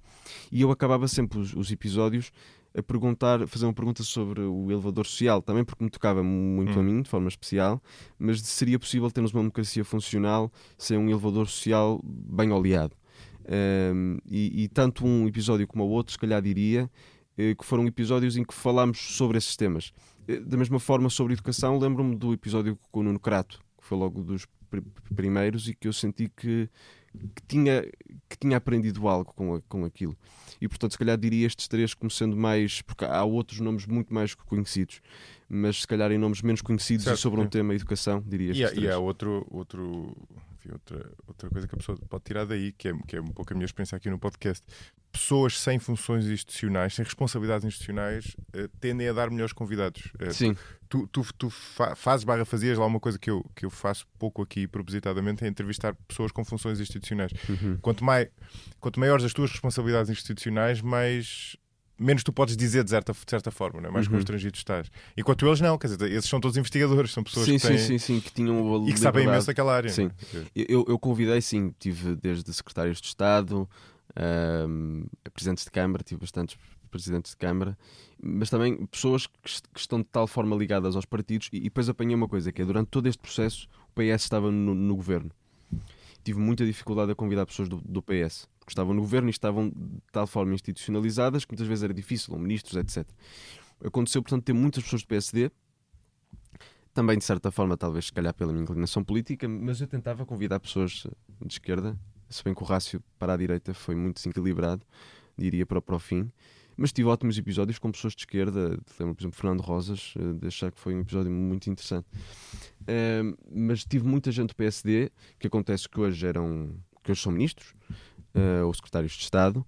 e eu acabava sempre os episódios a fazer uma pergunta sobre o elevador social, também porque me tocava muito a mim, de forma especial, mas seria possível termos uma democracia funcional sem um elevador social bem oleado. E tanto um episódio como o outro, se calhar diria que foram episódios em que falámos sobre esses temas. Da mesma forma, sobre educação, lembro-me do episódio com o Nuno Crato, que foi logo dos primeiros, e que eu senti que tinha aprendido algo com aquilo. E portanto, se calhar diria estes três como sendo mais, porque há outros nomes muito mais conhecidos, mas se calhar em nomes menos conhecidos, certo, e sobre um tema, educação, diria estes três. E há outra coisa que a pessoa pode tirar daí, que é um pouco a minha experiência aqui no podcast. Pessoas sem funções institucionais, sem responsabilidades institucionais, tendem a dar melhores convidados. Sim. Tu fazias lá uma coisa que eu faço pouco aqui, propositadamente, é entrevistar pessoas com funções institucionais. Quanto maiores as tuas responsabilidades institucionais, menos tu podes dizer de certa forma, não é? Mais constrangido estás. Enquanto eles não, quer dizer, esses são todos investigadores, são pessoas que têm... Sim, que tinham e que sabem imenso daquela área. Sim. Eu convidei, sim, tive desde secretários de Estado, presidentes de Câmara, tive bastantes presidentes de Câmara, mas também pessoas que estão de tal forma ligadas aos partidos, e depois apanhei uma coisa, que é, durante todo este processo, o PS estava no governo. Tive muita dificuldade a convidar pessoas do PS, porque estavam no governo e estavam de tal forma institucionalizadas que muitas vezes era difícil, ou ministros, etc. Aconteceu, portanto, ter muitas pessoas do PSD, também de certa forma, talvez, se calhar pela minha inclinação política, mas eu tentava convidar pessoas de esquerda, se bem que o rácio para a direita foi muito desequilibrado, diria para o fim. Mas tive ótimos episódios com pessoas de esquerda. Lembro, por exemplo, Fernando Rosas, de achar que foi um episódio muito interessante. Mas tive muita gente do PSD, que acontece que hoje são ministros, ou secretários de Estado.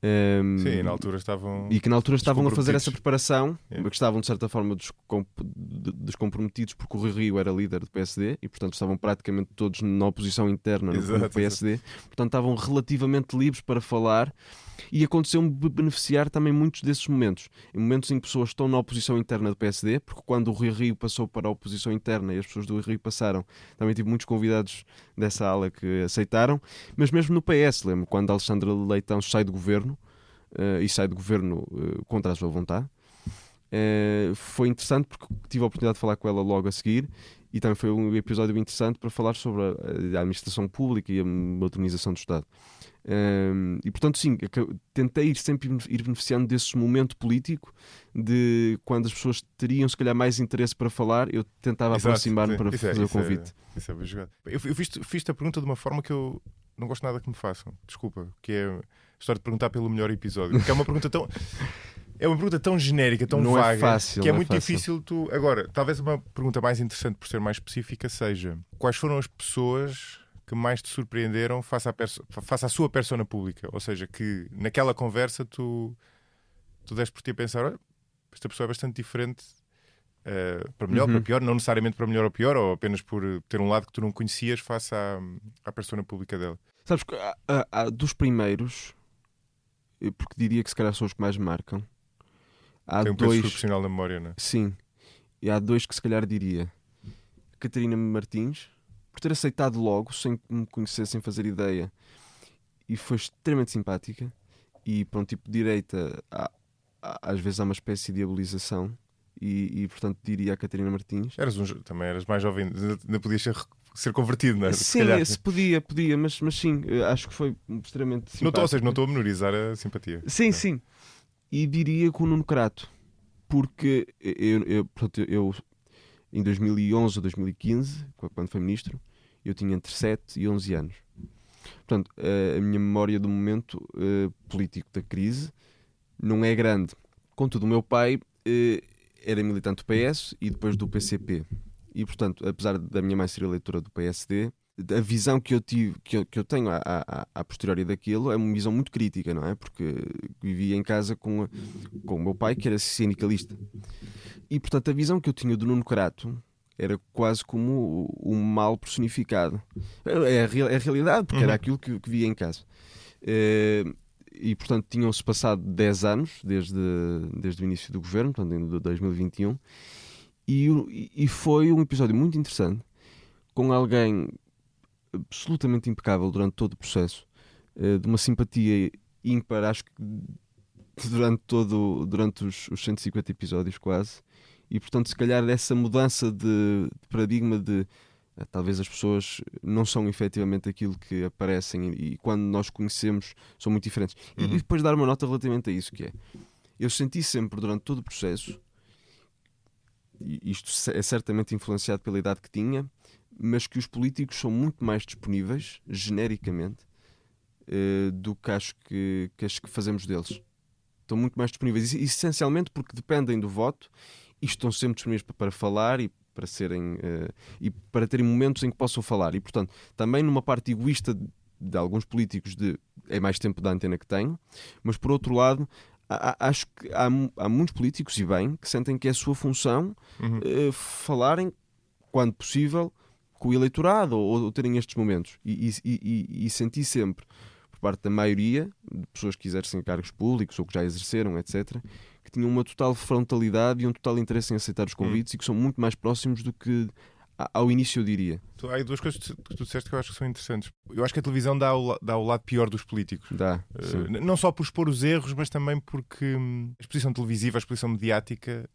Sim, na altura estavam... E que na altura estavam a fazer essa preparação, que estavam de certa forma descomprometidos, porque o Rui Rio era líder do PSD e portanto estavam praticamente todos na oposição interna no PSD. Exato. Portanto estavam relativamente livres para falar, e aconteceu-me beneficiar também muitos desses momentos. Em momentos em que pessoas estão na oposição interna do PSD, porque quando o Rui Rio passou para a oposição interna e as pessoas do Rui Rio passaram, também tive muitos convidados dessa ala que aceitaram. Mas mesmo no PS, lembro quando Alexandre Leitão sai do governo, e sai do governo contra a sua vontade. Foi interessante porque tive a oportunidade de falar com ela logo a seguir, e também foi um episódio interessante para falar sobre a administração pública e a modernização do Estado. E portanto, sim, tentei sempre ir beneficiando desse momento político, de quando as pessoas teriam se calhar mais interesse para falar, eu tentava aproximar-me para fazer o convite. Isso é bem jogado. Eu fiz-te a pergunta de uma forma que eu não gosto nada que me façam, desculpa, que é a história de perguntar pelo melhor episódio, que é uma pergunta tão... É uma pergunta tão genérica, tão não vaga, é fácil, que é muito difícil tu... Agora, talvez uma pergunta mais interessante por ser mais específica seja: quais foram as pessoas que mais te surpreenderam face à sua persona pública? Ou seja, que naquela conversa tu deste por ti a pensar: olha, esta pessoa é bastante diferente para melhor ou para pior, não necessariamente para melhor ou pior, ou apenas por ter um lado que tu não conhecias face à persona pública dela? Sabes que dos primeiros, porque diria que se calhar são os que mais me marcam. Há Tem um peso dois, profissional na memória, não é? sim, e há dois que se calhar diria. Catarina Martins, por ter aceitado logo, sem que me conhecer, sem fazer ideia, e foi extremamente simpática. E para um tipo de direita, às vezes há uma espécie de diabolização, e portanto diria a Catarina Martins. Também eras mais jovem, ainda podias ser convertido, não é? Sim, se podia, mas sim, acho que foi extremamente simpático. Ou seja, não estou a menorizar a simpatia. Sim. E diria que o Nuno Crato, porque eu em 2011 ou 2015, quando foi ministro, eu tinha entre 7 e 11 anos. Portanto, a minha memória do momento político da crise não é grande. Contudo, o meu pai era militante do PS e depois do PCP. E, portanto, apesar da minha mãe ser eleitora do PSD, a visão que eu tive, que eu tenho a posteriori daquilo é uma visão muito crítica, não é? Porque vivia em casa com o meu pai, que era sindicalista. E, portanto, a visão que eu tinha do Nuno Crato era quase como um mal personificado. É a realidade, porque era aquilo que via em casa. E, portanto, tinham-se passado 10 anos desde o início do governo, portanto, em 2021, e foi um episódio muito interessante, com alguém absolutamente impecável durante todo o processo, de uma simpatia ímpar, acho que durante os 150 episódios quase. E, portanto, se calhar essa mudança de paradigma de talvez as pessoas não são efetivamente aquilo que aparecem e quando nós conhecemos são muito diferentes. E depois dar uma nota relativamente a isso, que é, eu senti sempre durante todo o processo, e isto é certamente influenciado pela idade que tinha, mas que os políticos são muito mais disponíveis, genericamente, do que acho que fazemos deles. Estão muito mais disponíveis, essencialmente porque dependem do voto e estão sempre disponíveis para falar e para e para terem momentos em que possam falar. E, portanto, também numa parte egoísta de alguns políticos é mais tempo da antena que tenho, mas por outro lado, acho que há muitos políticos, e bem, que sentem que é a sua função falarem, quando possível, com o eleitorado ou terem estes momentos. E senti sempre, por parte da maioria de pessoas que exercem cargos públicos ou que já exerceram, etc., que tinham uma total frontalidade e um total interesse em aceitar os convites e que são muito mais próximos do que ao início, eu diria. Há aí duas coisas que tu disseste que eu acho que são interessantes. Eu acho que a televisão dá o lado pior dos políticos. Não só por expor os erros, mas também porque a exposição televisiva, a exposição mediática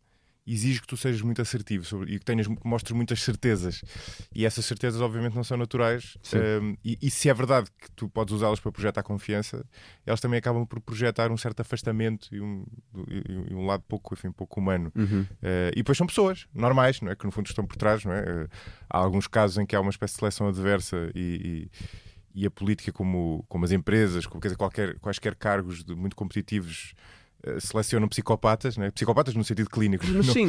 exige que tu sejas muito assertivo e que mostres muitas certezas. E essas certezas, obviamente, não são naturais. E se é verdade que tu podes usá-las para projetar confiança, elas também acabam por projetar um certo afastamento e um lado pouco humano. E depois são pessoas normais, não é? Que no fundo estão por trás, não é? Há alguns casos em que há uma espécie de seleção adversa e a política, como as empresas, quer dizer, quaisquer cargos muito competitivos, selecionam psicopatas, não é? Psicopatas no sentido clínico. Mas sim,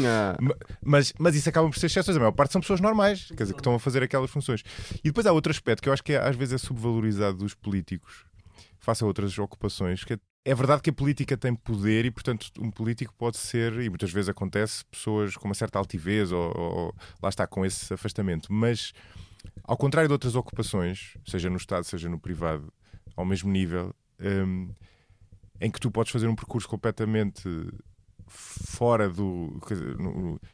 mas isso acaba por ser exceções. A maior parte são pessoas normais, quer dizer, que estão a fazer aquelas funções. E depois há outro aspecto que eu acho que às vezes é subvalorizado dos políticos face a outras ocupações, que é verdade que a política tem poder e, portanto, um político pode ser, e muitas vezes acontece, pessoas com uma certa altivez ou lá está, com esse afastamento. Mas, ao contrário de outras ocupações, seja no Estado, seja no privado, ao mesmo nível, em que tu podes fazer um percurso completamente fora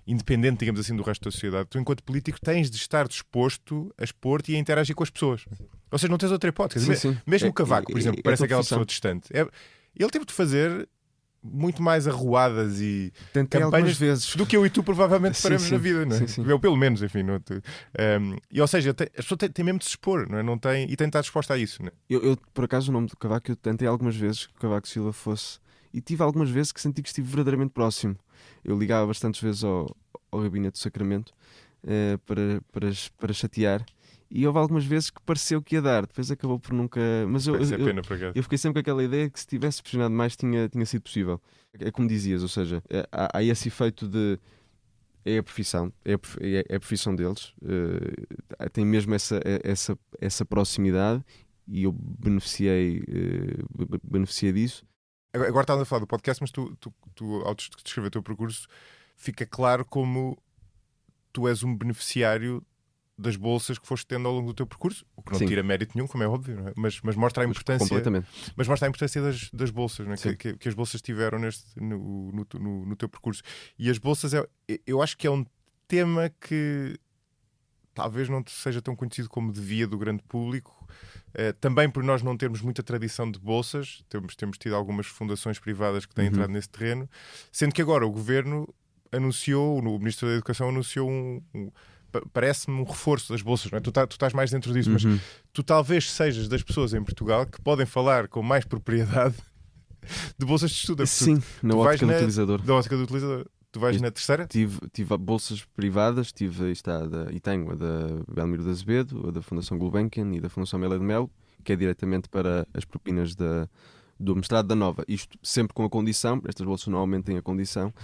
independente, digamos assim, do resto da sociedade, tu, enquanto político, tens de estar disposto a expor-te e a interagir com as pessoas. Ou seja, não tens outra hipótese. Sim. Mesmo o Cavaco, por exemplo, parece aquela pessoa distante. Ele teve de fazer muito mais arruadas e campanhas vezes do que eu e tu provavelmente faremos na vida, não é? Eu, pelo menos, enfim. E, ou seja, a pessoa tem mesmo de se expor, não é? E tem de estar disposta a isso. Não é? Eu, por acaso, o nome do Cavaco, eu tentei algumas vezes que o Cavaco Silva fosse, e tive algumas vezes que senti que estive verdadeiramente próximo. Eu ligava bastantes vezes ao Gabinete do Sacramento para chatear. E houve algumas vezes que pareceu que ia dar, depois acabou por nunca. Mas eu fiquei sempre com aquela ideia que se tivesse pressionado mais tinha sido possível. É como dizias, ou seja, há esse efeito de. É a profissão, é a profissão deles, tem mesmo essa proximidade e eu beneficiei disso. Agora estávamos a falar do podcast, mas tu ao descrever o teu percurso, fica claro como tu és um beneficiário das bolsas que foste tendo ao longo do teu percurso, o que não Sim. tira mérito nenhum, como é óbvio, não é? Mas mostra a importância, Completamente. mas mostra a importância das bolsas, não é? Sim. que as bolsas tiveram no teu percurso. E as bolsas, eu acho que é um tema que talvez não seja tão conhecido como devia do grande público, também por nós não termos muita tradição de bolsas, temos tido algumas fundações privadas que têm entrado nesse terreno, sendo que agora o Governo anunciou, o Ministro da Educação anunciou parece-me um reforço das bolsas, não é? Tu estás mais dentro disso, mas tu talvez sejas das pessoas em Portugal que podem falar com mais propriedade de bolsas de estudo. Sim, na ótica do utilizador. Da ótica do utilizador. Tu vais na terceira? Tive bolsas privadas, e tenho a da Belmiro de Azevedo, a da Fundação Gulbenkian e da Fundação Mela de Melo, que é diretamente para as propinas do mestrado da Nova. Isto sempre com a condição, estas bolsas normalmente têm a condição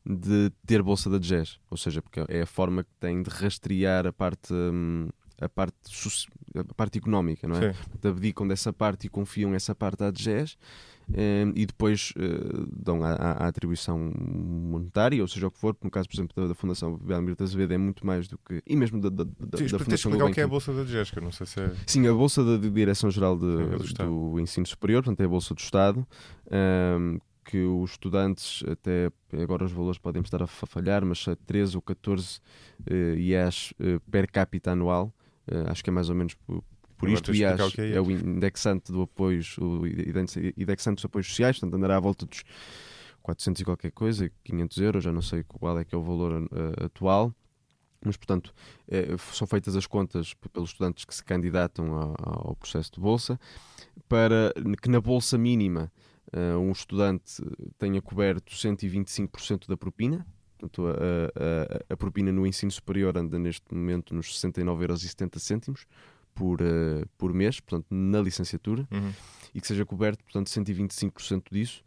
de ter bolsa da DGES, ou seja, porque é a forma que tem de rastrear a parte económica, não é? Abdicam dessa parte e confiam essa parte à DGES e depois dão a atribuição monetária, ou seja o que for. No caso, por exemplo, da Fundação Belmiro de Azevedo é muito mais do que... E mesmo da Fundação Gulbenkian. O que é a bolsa da DGES, que eu não sei se é... Sim, a bolsa da Direção-Geral do Ensino Superior, portanto é a bolsa do Estado, que os estudantes, até agora os valores podem estar a falhar, mas 13 ou 14 IAs per capita anual, acho que é mais ou menos por isto. O IAS é o indexante do apoio, o indexante dos apoios sociais, portanto andará à volta dos 400 e qualquer coisa, 500 euros, já não sei qual é que é o valor atual. Mas, portanto, são feitas as contas pelos estudantes que se candidatam ao processo de bolsa, para que na bolsa mínima um estudante tenha coberto 125% da propina. Portanto, a propina no ensino superior anda neste momento nos 69,70€ por mês, portanto, na licenciatura, e que seja coberto, portanto, 125% disso.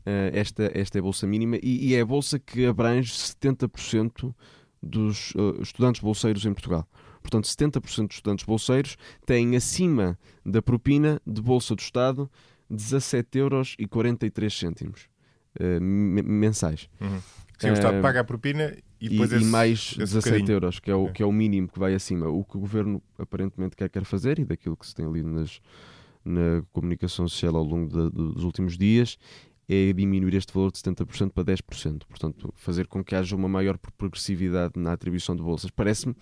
Esta é a bolsa mínima e é a bolsa que abrange 70% dos estudantes bolseiros em Portugal. Portanto, 70% dos estudantes bolseiros têm acima da propina de bolsa do Estado 17,43€ mensais. Sim, o Estado paga a propina e depois e mais 17€, que é o mínimo que vai acima. O que o Governo aparentemente quer fazer, e daquilo que se tem lido na comunicação social ao longo dos últimos dias, é diminuir este valor de 70% para 10%. Portanto, fazer com que haja uma maior progressividade na atribuição de bolsas. Parece-me,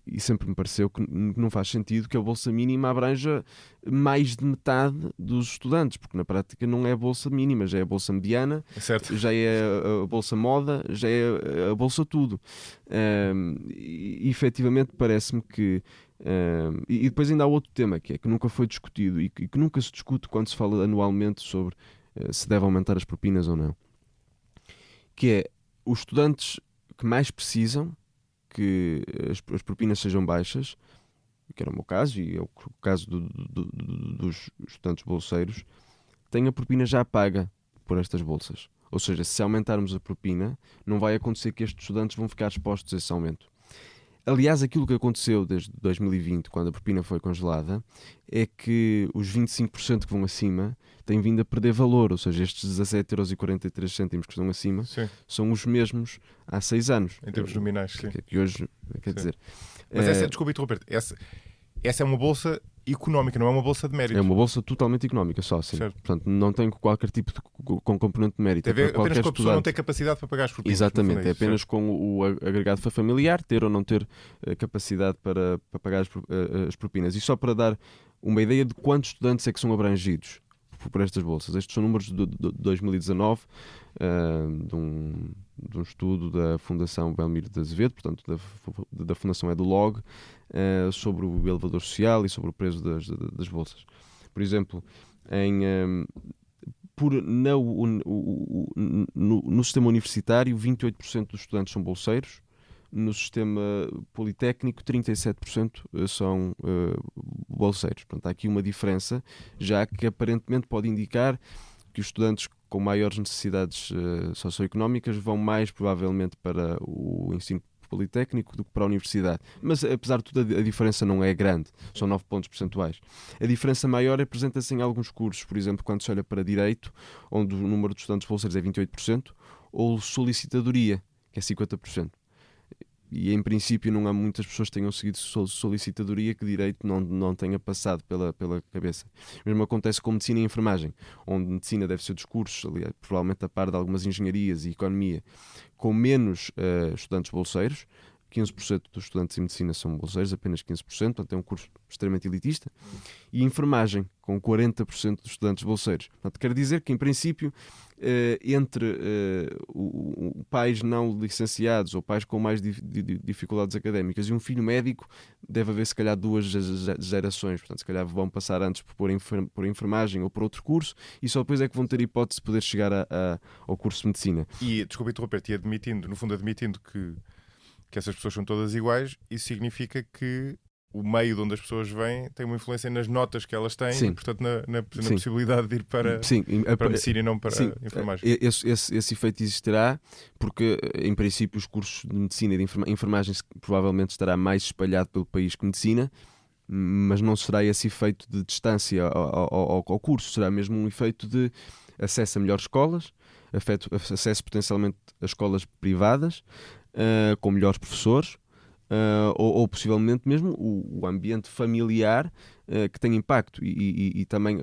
e sempre me pareceu, que não faz sentido que a bolsa mínima abranja mais de metade dos estudantes, porque na prática não é a bolsa mínima, já é a bolsa mediana, já é a bolsa moda, já é a bolsa tudo. E efetivamente parece-me que... e depois ainda há outro tema, que nunca foi discutido e que nunca se discute quando se fala anualmente sobre se deve aumentar as propinas ou não, que é os estudantes que mais precisam que as propinas sejam baixas, que era o meu caso e é o caso dos estudantes bolseiros, têm a propina já paga por estas bolsas. Ou seja, se aumentarmos a propina, não vai acontecer que estes estudantes vão ficar expostos a esse aumento. Aliás, aquilo que aconteceu desde 2020, quando a propina foi congelada, é que os 25% que vão acima têm vindo a perder valor, ou seja, estes 17,43€ que estão acima são os mesmos há 6 anos. Em termos nominais, sim. Que hoje, quer dizer... Mas desculpa interromper, essa é uma bolsa económica, não é uma bolsa de mérito. É uma bolsa totalmente económica só, sim. Portanto, não tem qualquer tipo de componente de mérito. Tem a ver apenas com a pessoa não ter capacidade para pagar as propinas. Exatamente, é apenas com o agregado familiar, ter ou não ter capacidade para pagar as propinas. E só para dar uma ideia de quantos estudantes é que são abrangidos por estas bolsas. Estes são números de 2019, de um estudo da Fundação Belmiro de Azevedo, portanto da Fundação Edulog, sobre o elevador social e sobre o preço das bolsas. Por exemplo, no sistema universitário, 28% dos estudantes são bolseiros. No sistema politécnico, 37% são bolseiros. Portanto, há aqui uma diferença, já que aparentemente pode indicar que os estudantes com maiores necessidades socioeconómicas vão mais provavelmente para o ensino politécnico do que para a universidade. Mas, apesar de tudo, a diferença não é grande. São 9 pontos percentuais. A diferença maior apresenta-se em alguns cursos. Por exemplo, quando se olha para Direito, onde o número de estudantes bolseiros é 28%, ou Solicitadoria, que é 50%. E em princípio não há muitas pessoas que tenham seguido solicitadoria que direito não tenha passado pela cabeça. O mesmo acontece com medicina e enfermagem, onde medicina deve ser dos cursos, aliás, provavelmente a par de algumas engenharias e economia, com menos estudantes bolseiros. 15% dos estudantes em medicina são bolseiros, apenas 15%, portanto é um curso extremamente elitista. E enfermagem, com 40% dos estudantes bolseiros. Portanto, quer dizer que, em princípio, entre pais não licenciados ou pais com mais dificuldades académicas e um filho médico, deve haver, se calhar, 2 gerações. Portanto, se calhar vão passar antes por enfermagem ou por outro curso e só depois é que vão ter hipótese de poder chegar ao curso de medicina. E, desculpa interromper-te, no fundo admitindo que essas pessoas são todas iguais, isso significa que o meio de onde as pessoas vêm tem uma influência nas notas que elas têm. Sim. E, portanto, na possibilidade de ir para medicina e não para enfermagem. Esse efeito existirá porque, em princípio, os cursos de medicina e de enfermagem provavelmente estará mais espalhado pelo país que medicina, mas não será esse efeito de distância ao curso, será mesmo um efeito de acesso a melhores escolas, acesso potencialmente a escolas privadas, com melhores professores, ou possivelmente mesmo o ambiente familiar que tem impacto. E também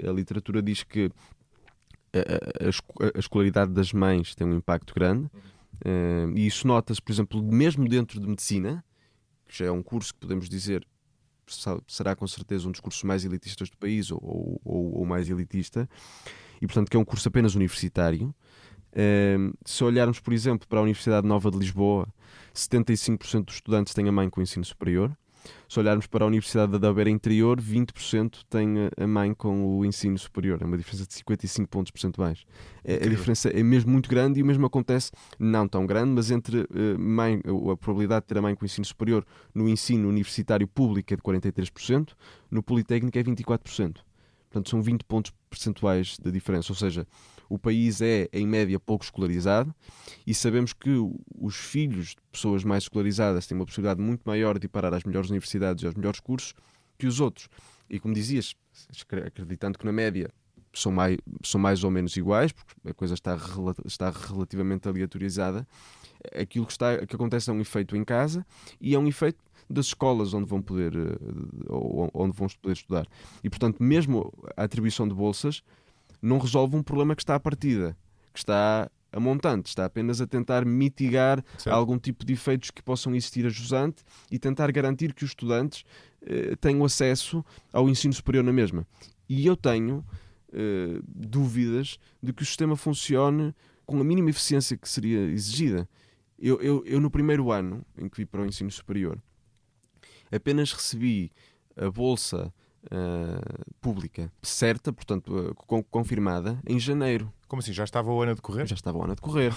a literatura diz que a escolaridade das mães tem um impacto grande, e isso nota-se, por exemplo, mesmo dentro de medicina, que já é um curso que podemos dizer será com certeza um dos cursos mais elitistas do país, ou mais elitista, e portanto que é um curso apenas universitário. Se olharmos, por exemplo, para a Universidade Nova de Lisboa, 75% dos estudantes têm a mãe com o ensino superior. Se olharmos para a Universidade da Beira Interior, 20% têm a mãe com o ensino superior. É uma diferença de 55 pontos percentuais. A diferença é mesmo muito grande, e o mesmo acontece, não tão grande, mas entre a probabilidade de ter a mãe com o ensino superior no ensino universitário público é de 43%, no Politécnico é 24%. Portanto, são 20 pontos percentuais de diferença. Ou seja, o país é, em média, pouco escolarizado, e sabemos que os filhos de pessoas mais escolarizadas têm uma possibilidade muito maior de ir parar às melhores universidades e aos melhores cursos que os outros. E como dizias, acreditando que na média são mais ou menos iguais, porque a coisa está relativamente aleatorizada, aquilo que acontece é um efeito em casa e é um efeito das escolas onde vão poder estudar. E, portanto, mesmo a atribuição de bolsas não resolve um problema que está à partida, que está a montante, está apenas a tentar mitigar algum tipo de efeitos que possam existir a jusante e tentar garantir que os estudantes tenham acesso ao ensino superior na mesma. E eu tenho dúvidas de que o sistema funcione com a mínima eficiência que seria exigida. Eu no primeiro ano em que vim para o ensino superior, apenas recebi a bolsa pública certa, portanto confirmada, em janeiro. Como assim? Já estava o ano a decorrer? Já estava o ano a decorrer.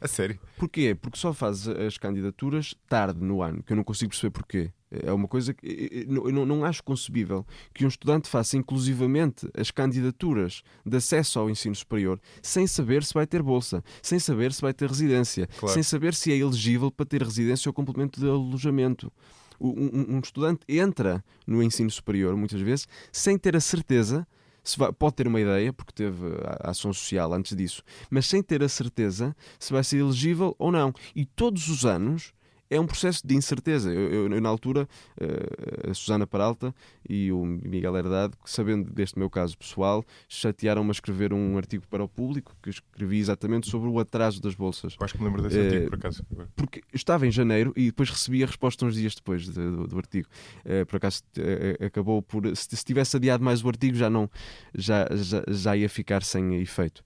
A sério? Porquê? Porque só fazes as candidaturas tarde no ano, que eu não consigo perceber porquê. É uma coisa que eu não acho concebível que um estudante faça inclusivamente as candidaturas de acesso ao ensino superior sem saber se vai ter bolsa, sem saber se vai ter residência, claro, sem saber se é elegível para ter residência ou complemento de alojamento. Um estudante entra no ensino superior, muitas vezes, sem ter a certeza, pode ter uma ideia, porque teve a ação social antes disso, mas sem ter a certeza se vai ser elegível ou não. E todos os anos é um processo de incerteza. Eu na altura, a Susana Peralta e o Miguel Herdade, sabendo deste meu caso pessoal, chatearam-me a escrever um artigo para o Público, que eu escrevi exatamente sobre o atraso das bolsas. Eu acho que me lembro desse artigo, por acaso. Porque estava em janeiro e depois recebi a resposta uns dias depois do artigo. Por acaso acabou por... Se tivesse adiado mais o artigo, já ia ficar sem efeito.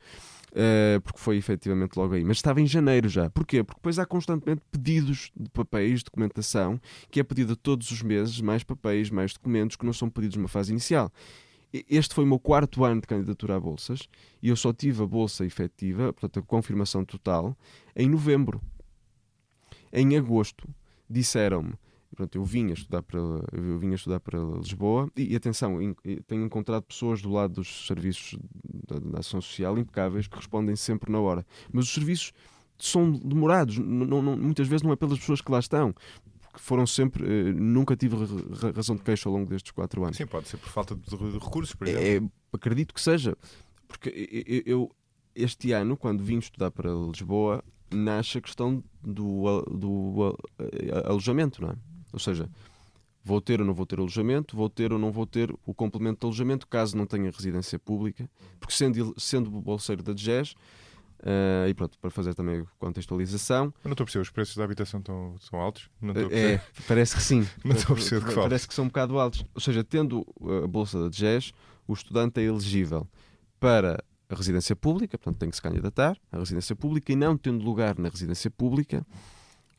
Porque foi efetivamente logo aí. Mas estava em janeiro já. Porquê? Porque depois há constantemente pedidos de papéis, documentação, que é pedido todos os meses, mais papéis, mais documentos, que não são pedidos numa fase inicial. Este foi o meu 4º ano de candidatura a bolsas e eu só tive a bolsa efetiva, portanto a confirmação total, em novembro. Em agosto disseram-me, pronto, eu vinha estudar para Lisboa e atenção, tenho encontrado pessoas do lado dos serviços da ação social impecáveis que respondem sempre na hora, mas os serviços são demorados, muitas vezes não é pelas pessoas que lá estão, que foram sempre, nunca tive razão de queixa ao longo destes 4 anos. Sim, pode ser por falta de recursos, por exemplo. Acredito que seja, porque eu este ano, quando vim estudar para Lisboa, nasce a questão do alojamento, não é? Ou seja, vou ter ou não vou ter alojamento, vou ter ou não vou ter o complemento de alojamento caso não tenha residência pública, porque sendo bolseiro da DGES, e pronto, para fazer também contextualização. Eu não estou a perceber, os preços da habitação são altos? Não estou a perceber. Parece que sim. Não estou a perceber de que fala. Parece que são um bocado altos. Ou seja, tendo a bolsa da DGES, o estudante é elegível para a residência pública, portanto tem que se candidatar à residência pública, e não tendo lugar na residência pública,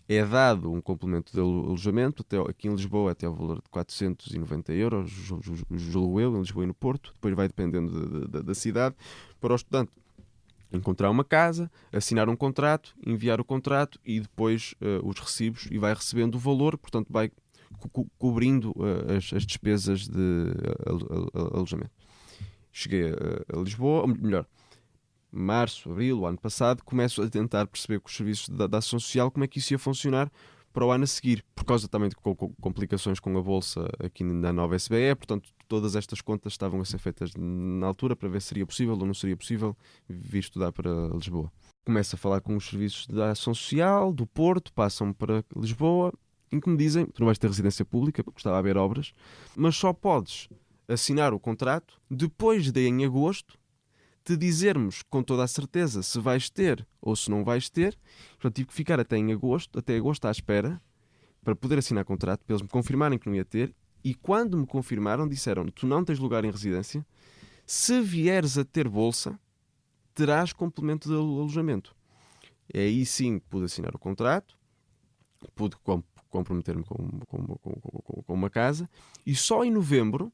é dado um complemento de alojamento, aqui em Lisboa até ao valor de 490 €, julgo eu, em Lisboa e no Porto, depois vai dependendo da cidade, para o estudante encontrar uma casa, assinar um contrato, enviar o contrato e depois os recibos, e vai recebendo o valor, portanto vai cobrindo as despesas de alojamento. Cheguei a Lisboa, ou melhor, março, abril, o ano passado, começo a tentar perceber com os serviços da Ação Social como é que isso ia funcionar para o ano a seguir, por causa também de complicações com a Bolsa aqui na nova SBE, portanto todas estas contas estavam a ser feitas na altura para ver se seria possível ou não seria possível vir estudar para Lisboa. Começo a falar com os serviços da Ação Social, do Porto, passam para Lisboa, em que me dizem, tu não vais ter residência pública, porque estava a haver obras, mas só podes assinar o contrato depois de, em agosto, te dizermos com toda a certeza se vais ter ou se não vais ter. Portanto, tive que ficar até agosto à espera para poder assinar contrato, para eles me confirmarem que não ia ter, e quando me confirmaram, disseram: tu não tens lugar em residência, se vieres a ter bolsa, terás complemento de alojamento. E aí sim pude assinar o contrato, pude comprometer-me com uma casa, e só em novembro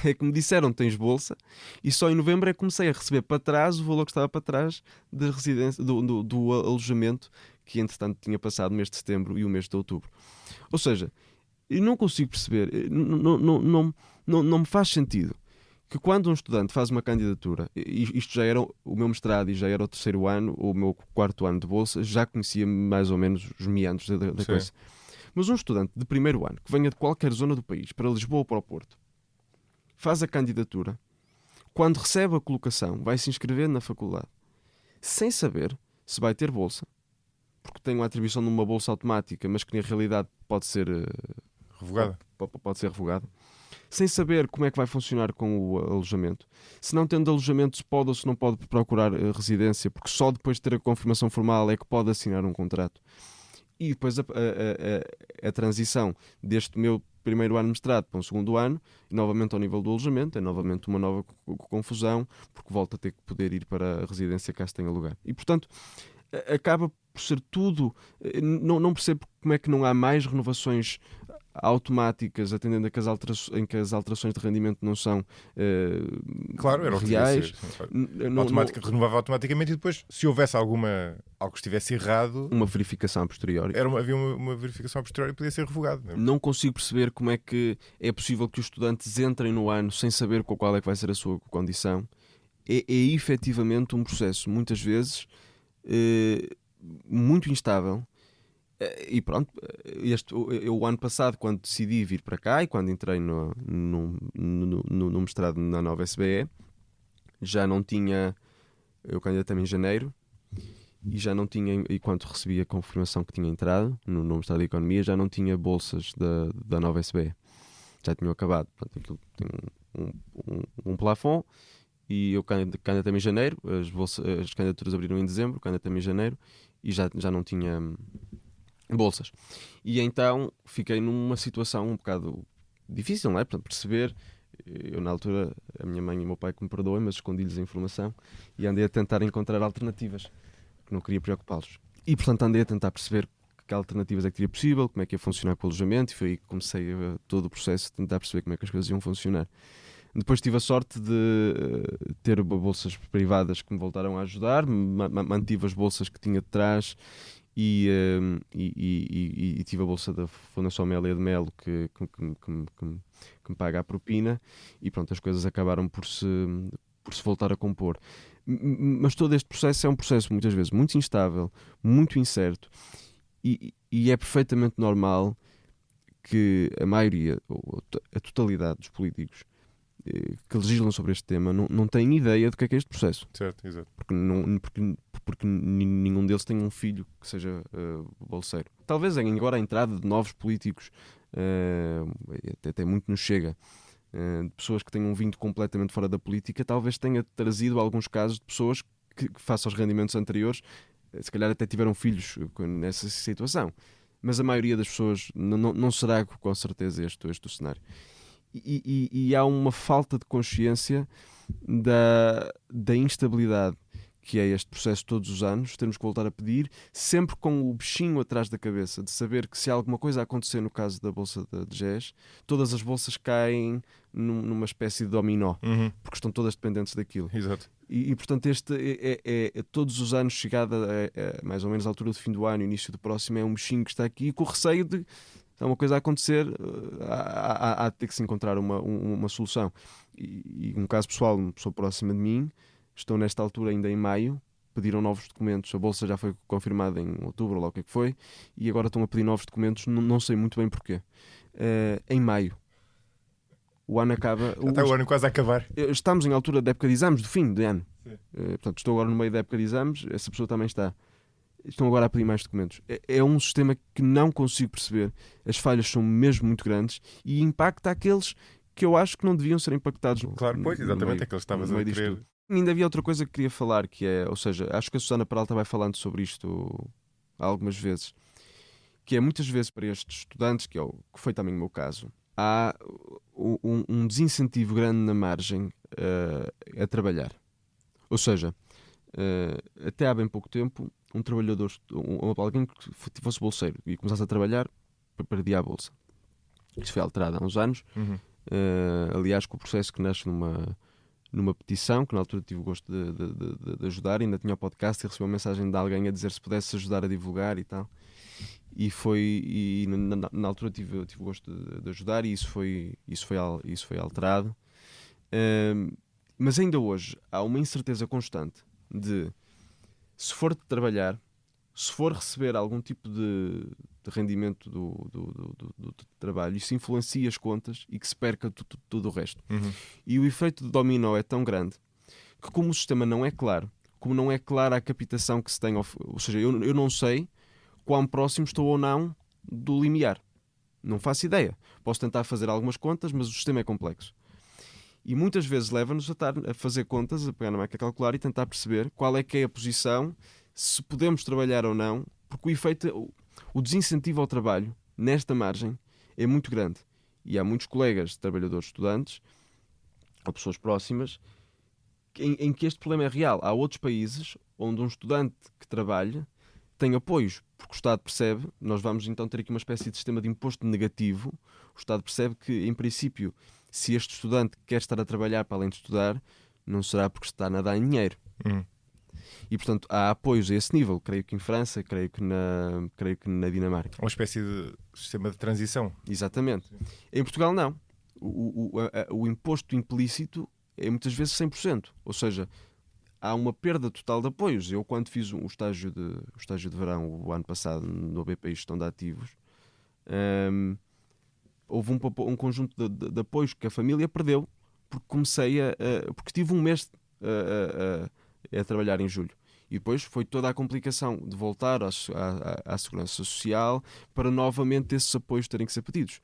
é que me disseram tens bolsa, e só em novembro é que comecei a receber para trás o valor que estava para trás da residência, do alojamento, que entretanto tinha passado o mês de setembro e o mês de outubro. Ou seja, eu não consigo perceber, não me faz sentido que quando um estudante faz uma candidatura, isto já era o meu mestrado e já era o 3º ano, ou o meu 4º ano de bolsa, já conhecia mais ou menos os meandros da coisa. Mas um estudante de 1º ano, que venha de qualquer zona do país, para Lisboa ou para o Porto, faz a candidatura, quando recebe a colocação, vai se inscrever na faculdade, sem saber se vai ter bolsa, porque tem uma atribuição de uma bolsa automática, mas que na realidade pode ser revogada. Pode ser revogada, sem saber como é que vai funcionar com o alojamento, se não tendo alojamento, se pode ou se não pode procurar residência, porque só depois de ter a confirmação formal é que pode assinar um contrato. E depois a transição deste meu 1º ano de mestrado para um 2º ano, e novamente ao nível do alojamento, é novamente uma nova confusão, porque volta a ter que poder ir para a residência caso tenha lugar. E, portanto, acaba por ser tudo... Não percebo como é que não há mais renovações automáticas, atendendo a que as alterações de rendimento não são claro, era reais. Renovava automaticamente, e depois, se houvesse algo que estivesse errado, uma verificação a posteriori. Havia uma verificação a posteriori e podia ser revogado. Não consigo perceber como é que é possível que os estudantes entrem no ano sem saber qual é que vai ser a sua condição. É efetivamente um processo, muitas vezes, muito instável. E pronto, o ano passado, quando decidi vir para cá e quando entrei no mestrado na nova SBE, já não tinha, eu candidatei-me em janeiro, e já não tinha, e quando recebi a confirmação que tinha entrado no mestrado de Economia, já não tinha bolsas da nova SBE, já tinham acabado. Portanto, aquilo tem um plafond, e eu candidatei-me em janeiro, as candidaturas abriram em dezembro, candidatei-me em janeiro, e já não tinha bolsas. E então fiquei numa situação um bocado difícil, não é? Portanto, perceber, eu na altura, a minha mãe e o meu pai que me perdoem, mas escondi-lhes a informação e andei a tentar encontrar alternativas, que não queria preocupá-los. E portanto andei a tentar perceber que alternativas é que teria possível, como é que ia funcionar com o alojamento, e foi aí que comecei todo o processo de tentar perceber como é que as coisas iam funcionar. Depois tive a sorte de ter bolsas privadas que me voltaram a ajudar, mantive as bolsas que tinha de trás, e tive a bolsa da Fundação Amélia de Melo que me paga a propina, e pronto, as coisas acabaram por se voltar a compor. Mas todo este processo é um processo muitas vezes muito instável, muito incerto, e é perfeitamente normal que a maioria, ou a totalidade dos políticos, que legislam sobre este tema não têm ideia do que é este processo. Certo, exato. Porque nenhum deles tem um filho que seja bolseiro. Talvez agora a entrada de novos políticos, até muito nos chega, de pessoas que tenham vindo completamente fora da política, talvez tenha trazido alguns casos de pessoas que face aos rendimentos anteriores, se calhar até tiveram filhos nessa situação. Mas a maioria das pessoas não será com certeza este o cenário. E há uma falta de consciência da instabilidade que é este processo todos os anos, temos que voltar a pedir, sempre com o bichinho atrás da cabeça, de saber que se alguma coisa acontecer no caso da Bolsa de GES, todas as bolsas caem numa espécie de dominó, porque estão todas dependentes daquilo. Exato. E portanto, este é todos os anos, chegada mais ou menos à altura do fim do ano, início do próximo, é um bichinho que está aqui, com o receio de, se alguma coisa a acontecer, há de ter que se encontrar uma solução. E um caso pessoal, uma pessoa próxima de mim, estão nesta altura ainda em maio, pediram novos documentos, a bolsa já foi confirmada em outubro, ou lá o que é que foi, e agora estão a pedir novos documentos, não sei muito bem porquê. Em maio. O ano acaba... Até o ano quase a acabar. Estamos em altura da época de exames, do fim de ano. Portanto, estou agora no meio da época de exames, essa pessoa também está. Estão agora a pedir mais documentos. É um sistema que não consigo perceber. As falhas são mesmo muito grandes e impacta aqueles que eu acho que não deviam ser impactados. Claro, pois, exatamente, aqueles que estavas a querer. Ainda havia outra coisa que queria falar, que é, ou seja, acho que a Susana Peralta vai falando sobre isto algumas vezes, que é muitas vezes para estes estudantes, que foi também o meu caso, há um desincentivo grande na margem a trabalhar. Ou seja, até há bem pouco tempo, um trabalhador, alguém que fosse bolseiro e começasse a trabalhar, perdia a bolsa. Isso foi alterado há uns anos. Aliás, com o processo que nasce numa petição, que na altura tive o gosto de ajudar, ainda tinha o podcast e recebi uma mensagem de alguém a dizer se pudesse ajudar a divulgar e tal. E na altura tive o gosto de ajudar e isso foi alterado. Mas ainda hoje há uma incerteza constante de, se for de trabalhar, se for receber algum tipo de rendimento do trabalho, isso influencia as contas e que se perca tudo o resto. E o efeito de dominó é tão grande que, como o sistema não é claro, como não é clara a captação que se tem, ou seja, eu não sei quão próximo estou ou não do limiar. Não faço ideia. Posso tentar fazer algumas contas, mas o sistema é complexo. E muitas vezes leva-nos a fazer contas, a pegar na máquina calcular e tentar perceber qual é que é a posição, se podemos trabalhar ou não, porque o efeito, o desincentivo ao trabalho, nesta margem, é muito grande. E há muitos colegas, trabalhadores, estudantes, ou pessoas próximas, em que este problema é real. Há outros países onde um estudante que trabalha tem apoios, porque o Estado percebe, nós vamos então ter aqui uma espécie de sistema de imposto negativo, o Estado percebe que, em princípio, se este estudante quer estar a trabalhar para além de estudar, não será porque está a nadar em dinheiro. E, portanto, há apoios a esse nível. Creio que em França, creio que na Dinamarca. Uma espécie de sistema de transição. Exatamente. Sim. Em Portugal, não. O imposto implícito é muitas vezes 100%. Ou seja, há uma perda total de apoios. Eu, quando fiz o estágio de verão o ano passado no BPI Gestão de Ativos, houve um conjunto de apoios que a família perdeu porque porque tive um mês a trabalhar em julho. E depois foi toda a complicação de voltar à Segurança Social para novamente esses apoios terem que ser pedidos.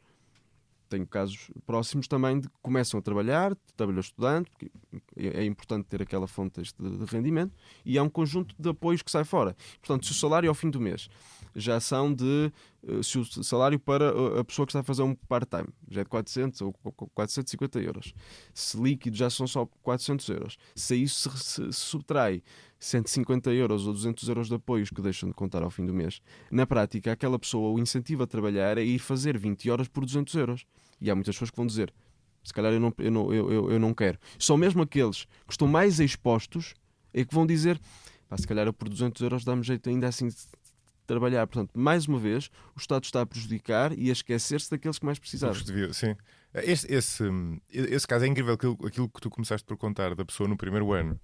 Tenho casos próximos também de que começam a trabalhar estudante, porque é importante ter aquela fonte de rendimento, e há um conjunto de apoios que sai fora. Portanto, se o salário ao fim do mês já são se o salário para a pessoa que está a fazer um part-time já é de 400 ou 450 euros, se líquido já são só 400 euros, se isso se subtrai 150 euros ou 200 euros de apoios que deixam de contar ao fim do mês, na prática, aquela pessoa, o incentivo a trabalhar é ir fazer 20 horas por 200 euros. E há muitas pessoas que vão dizer, se calhar eu não quero. Só mesmo aqueles que estão mais expostos é que vão dizer, se calhar por 200 euros dá-me jeito ainda assim de trabalhar. Portanto, mais uma vez, o Estado está a prejudicar e a esquecer-se daqueles que mais precisavam. Sim. Esse caso é incrível, aquilo que tu começaste por contar da pessoa no primeiro ano.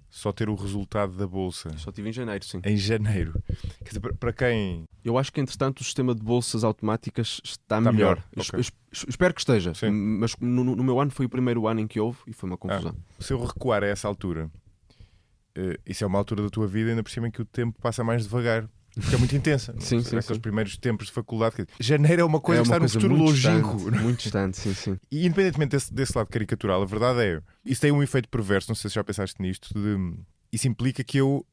Só ter o resultado da bolsa. Só tive em janeiro, sim. Em janeiro. Quer dizer, para quem Eu acho que, entretanto, o sistema de bolsas automáticas está melhor. melhor. Ok. Espero que esteja. Sim. Mas no meu ano foi o primeiro ano em que houve e foi uma confusão. Se eu recuar a essa altura, isso é uma altura da tua vida, ainda por cima em que o tempo passa mais devagar. Porque é muito intensa. Sim, Aqueles primeiros tempos de faculdade. Janeiro é uma coisa que está no futuro muito longínquo. distante, muito distante, sim. E independentemente desse lado caricatural, a verdade é, isso tem um efeito perverso, não sei se já pensaste nisto, isso implica que eu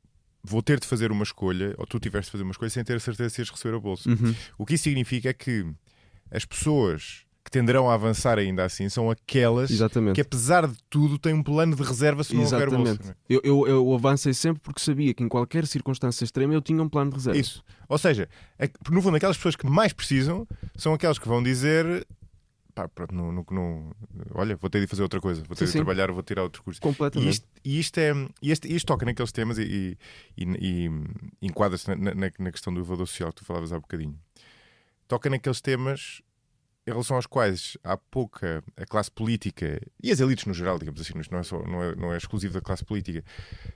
vou ter de fazer uma escolha, ou tu tiveste de fazer uma escolha sem ter a certeza se ias receber a bolsa. O que isso significa é que as pessoas que tenderão a avançar ainda assim são aquelas que, apesar de tudo, têm um plano de reserva se não houver bolsa. Eu avancei sempre porque sabia que em qualquer circunstância extrema eu tinha um plano de reserva. Isso. Ou seja, no fundo, aquelas pessoas que mais precisam são aquelas que vão dizer: pá, pronto, olha, vou ter de fazer outra coisa, vou ter de trabalhar, vou tirar outro curso. Completamente. E isto toca naqueles temas e enquadra-se na questão do elevador social que tu falavas há bocadinho. Toca naqueles temas em relação aos quais há pouca a classe política e as elites no geral, digamos assim, isto não é exclusivo da classe política,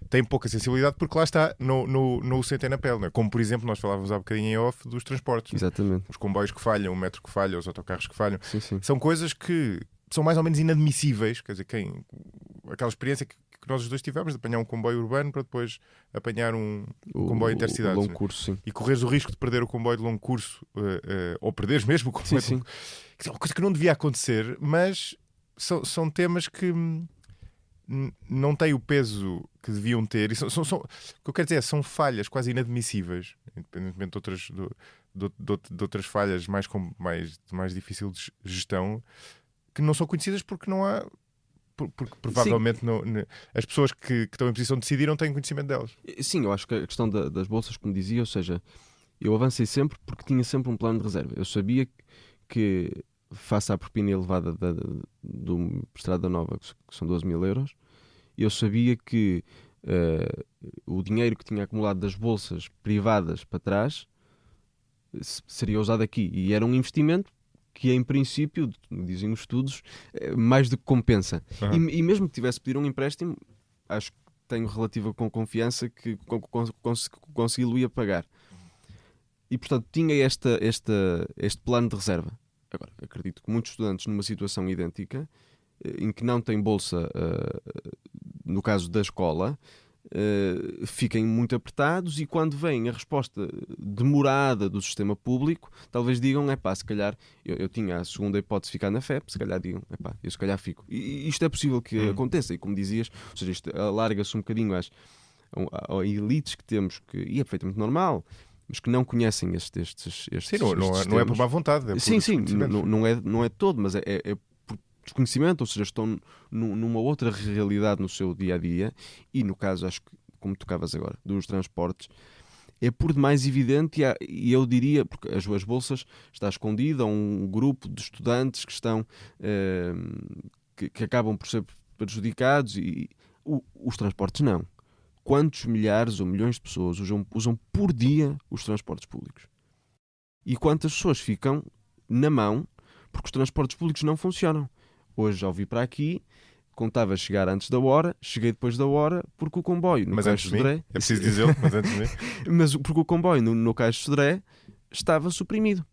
têm pouca sensibilidade porque lá está, não sentem na pele, não é? Como por exemplo, nós falávamos há bocadinho em off dos transportes. Exatamente. Os comboios que falham, o metro que falha, os autocarros que falham. Sim. São coisas que são mais ou menos inadmissíveis, quer dizer, aquela experiência que nós os dois tivemos de apanhar um comboio urbano para depois apanhar um comboio intercidade. Longo curso, sim. E correres o risco de perder o comboio de longo curso ou perderes mesmo o comboio. Sim. É uma coisa que não devia acontecer, mas são temas que não têm o peso que deviam ter. E o que eu quero dizer são falhas quase inadmissíveis, independentemente de outras falhas mais difícil de gestão, que não são conhecidas porque não há. Porque provavelmente as pessoas que estão em posição de decidir não têm conhecimento delas. Sim, eu acho que a questão das bolsas, como dizia, ou seja, eu avancei sempre porque tinha sempre um plano de reserva. Eu sabia que face à propina elevada do Estrada Nova, que são 12.000 euros, eu sabia que o dinheiro que tinha acumulado das bolsas privadas para trás seria usado aqui. E era um investimento que em princípio, dizem os estudos, mais do que compensa. E mesmo que tivesse pedido um empréstimo, acho que tenho relativa confiança que consegui-lo pagar. E portanto tinha este plano de reserva. Agora, acredito que muitos estudantes numa situação idêntica, em que não têm bolsa, no caso da escola, fiquem muito apertados e quando vem a resposta demorada do sistema público, talvez digam, se calhar eu tinha a segunda hipótese de ficar na FEP, se calhar digam, eu se calhar fico. E isto é possível que aconteça, e como dizias, ou seja, isto alarga-se um bocadinho às elites que temos, e é perfeitamente normal, mas que não conhecem estes sim, não é por má vontade. É por sim, não é todo, mas é por desconhecimento, ou seja, estão numa outra realidade no seu dia-a-dia, e no caso, acho que, como tocavas agora, dos transportes, é por demais evidente, e eu diria, porque as bolsas está escondido a um grupo de estudantes que estão que acabam por ser prejudicados, e os transportes não. Quantos milhares ou milhões de pessoas usam por dia os transportes públicos? E quantas pessoas ficam na mão porque os transportes públicos não funcionam? Hoje já ouvi para aqui, contava chegar antes da hora, cheguei depois da hora, porque o comboio no Cais de Sodré... É preciso dizê-lo, mas antes de mim. Mas porque o comboio no Cais de Sodré estava suprimido.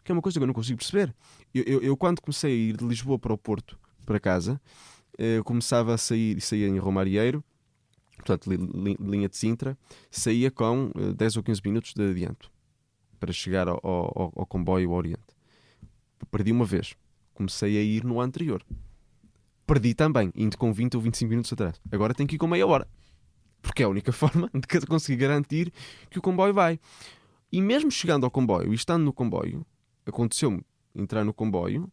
Que é uma coisa que eu não consigo perceber. Eu quando comecei a ir de Lisboa para o Porto, para casa, começava a saía em Romarieiro, portanto, linha de Sintra, saía com 10 ou 15 minutos de adianto para chegar ao comboio Oriente. Perdi uma vez. Comecei a ir no anterior. Perdi também, indo com 20 ou 25 minutos atrás. Agora tenho que ir com meia hora. Porque é a única forma de conseguir garantir que o comboio vai. E mesmo chegando ao comboio e estando no comboio, aconteceu-me entrar no comboio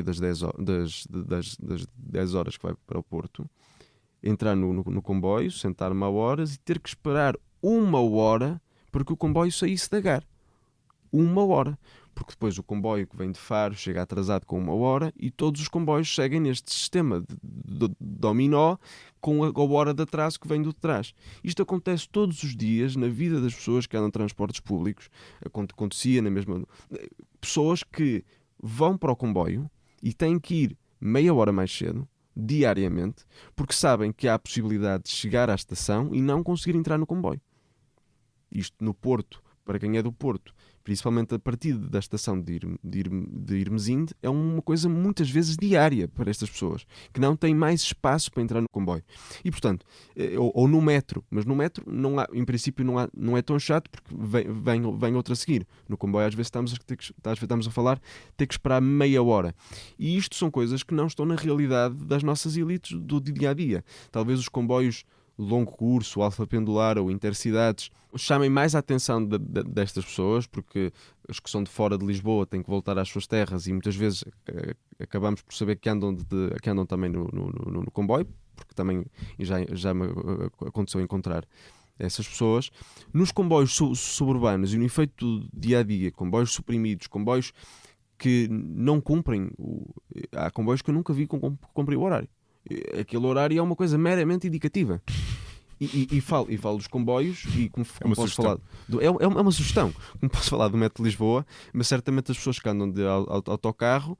das 10 horas que vai para o Porto, entrar no comboio, sentar-me a horas e ter que esperar 1 hora para que o comboio saísse da Gar. 1 hora. Porque depois o comboio que vem de Faro chega atrasado com 1 hora e todos os comboios seguem neste sistema de dominó com a hora de atraso que vem do de trás. Isto acontece todos os dias na vida das pessoas que andam em transportes públicos. Acontecia na mesma... Pessoas que vão para o comboio e têm que ir meia hora mais cedo, diariamente, porque sabem que há a possibilidade de chegar à estação e não conseguir entrar no comboio. Isto no Porto para quem é do Porto, principalmente a partir da estação de Irmesinde, é uma coisa muitas vezes diária para estas pessoas, que não têm mais espaço para entrar no comboio. E, portanto, ou no metro, mas no metro, não há, em princípio, não é tão chato, porque vem outro a seguir. No comboio, às vezes estamos a falar, ter que esperar meia hora. E isto são coisas que não estão na realidade das nossas elites do dia-a-dia. Talvez os comboios longo curso, o alfa pendular ou intercidades chamem mais a atenção destas pessoas, porque os que são de fora de Lisboa têm que voltar às suas terras e muitas vezes acabamos por saber que andam também no comboio, porque também já me aconteceu encontrar essas pessoas. Nos comboios suburbanos e no efeito do dia-a-dia, comboios suprimidos, comboios que não cumprem, há comboios que eu nunca vi cumprir o horário. Aquele horário é uma coisa meramente indicativa. E falo dos comboios e como posso falar é uma sugestão. Como posso falar do metro de Lisboa, mas certamente as pessoas que andam de autocarro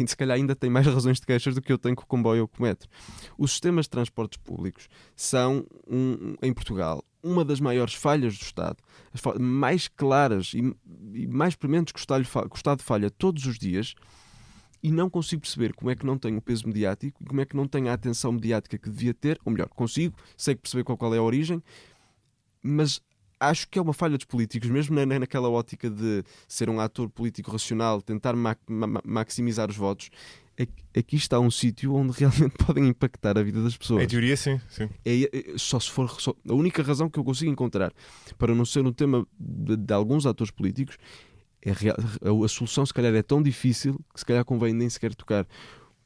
se calhar ainda têm mais razões de queixas do que eu tenho com o comboio ou com o metro. Os sistemas de transportes públicos são, em Portugal, uma das maiores falhas do Estado, as mais claras e mais prementes que o Estado falha todos os dias. E não consigo perceber como é que não tem o peso mediático e como é que não tem a atenção mediática que devia ter, ou melhor, sei perceber qual é a origem, mas acho que é uma falha dos políticos, mesmo naquela ótica de ser um ator político racional, tentar maximizar os votos. Aqui está um sítio onde realmente podem impactar a vida das pessoas. Em teoria, sim. Só se for a única razão que eu consigo encontrar para não ser um tema de alguns atores políticos. A solução se calhar é tão difícil que se calhar convém nem sequer tocar,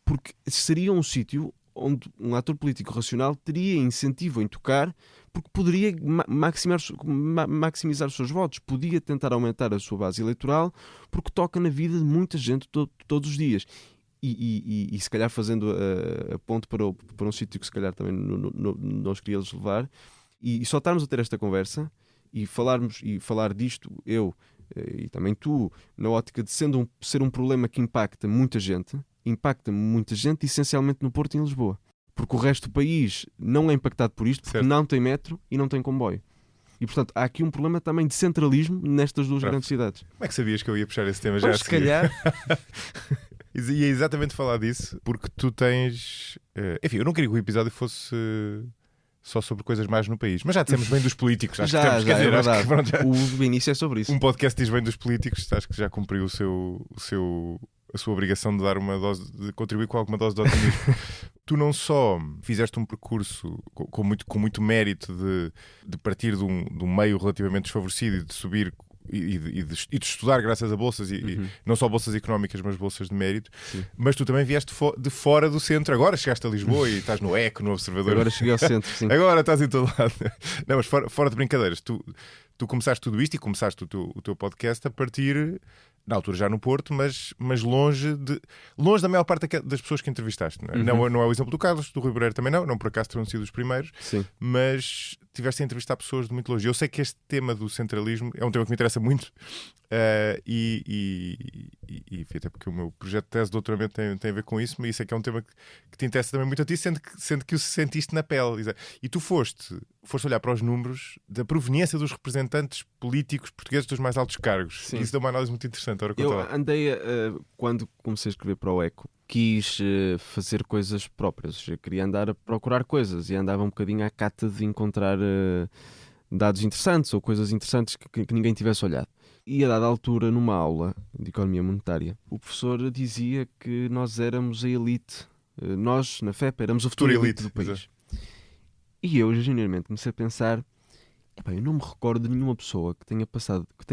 porque seria um sítio onde um ator político racional teria incentivo em tocar, porque poderia maximizar os seus votos, podia tentar aumentar a sua base eleitoral, porque toca na vida de muita gente todos os dias. E se calhar fazendo a ponte para um sítio que se calhar também nós queríamos levar, e só estarmos a ter esta conversa e falar disto, eu e também tu, na ótica de ser um problema que impacta muita gente, essencialmente no Porto e em Lisboa. Porque o resto do país não é impactado por isto, porque certo, não tem metro e não tem comboio. E, portanto, há aqui um problema também de centralismo nestas duas grandes cidades. Como é que sabias que eu ia puxar esse tema já? Se calhar... Ia exatamente falar disso, porque tu tens... Enfim, eu não queria que o episódio fosse... só sobre coisas mais no país. Mas já dissemos bem dos políticos. Acho que temos, é verdade. O início é sobre isso. Um podcast diz bem dos políticos. Acho que já cumpriu a sua obrigação de dar uma dose, de contribuir com alguma dose de otimismo. Tu não só fizeste um percurso com muito mérito de partir de um meio relativamente desfavorecido e de subir e de estudar graças a bolsas e não só bolsas económicas, mas bolsas de mérito. Sim. Mas tu também vieste de fora do centro. Agora chegaste a Lisboa e estás no ECO, no Observador. Agora cheguei ao centro, sim. Agora estás em todo lado. Não, mas fora de brincadeiras, tu começaste tudo isto e começaste o teu podcast a partir, na altura já no Porto, mas longe da maior parte das pessoas que entrevistaste. Não é? Não é o exemplo do Carlos, do Rui Moreira também não por acaso terão sido os primeiros. Sim. Mas tiveste a entrevistar pessoas de muito longe. Eu sei que este tema do centralismo é um tema que me interessa muito e até porque o meu projeto de tese de doutoramento tem a ver com isso, mas isso é que é um tema que te interessa também muito a ti, sendo que o sentiste na pele. E tu foste olhar para os números da proveniência dos representantes políticos portugueses dos mais altos cargos. Sim. E isso deu uma análise muito interessante. Eu andei, quando comecei a escrever para o ECO, quis fazer coisas próprias. Eu queria andar a procurar coisas e andava um bocadinho à cata de encontrar dados interessantes ou coisas interessantes que ninguém tivesse olhado. E a dada altura, numa aula de economia monetária, o professor dizia que nós éramos a elite. Nós, na FEP, éramos a futura elite do país. Exato. E eu, genuinamente, comecei a pensar, eu não me recordo de nenhuma pessoa que tenha passado, que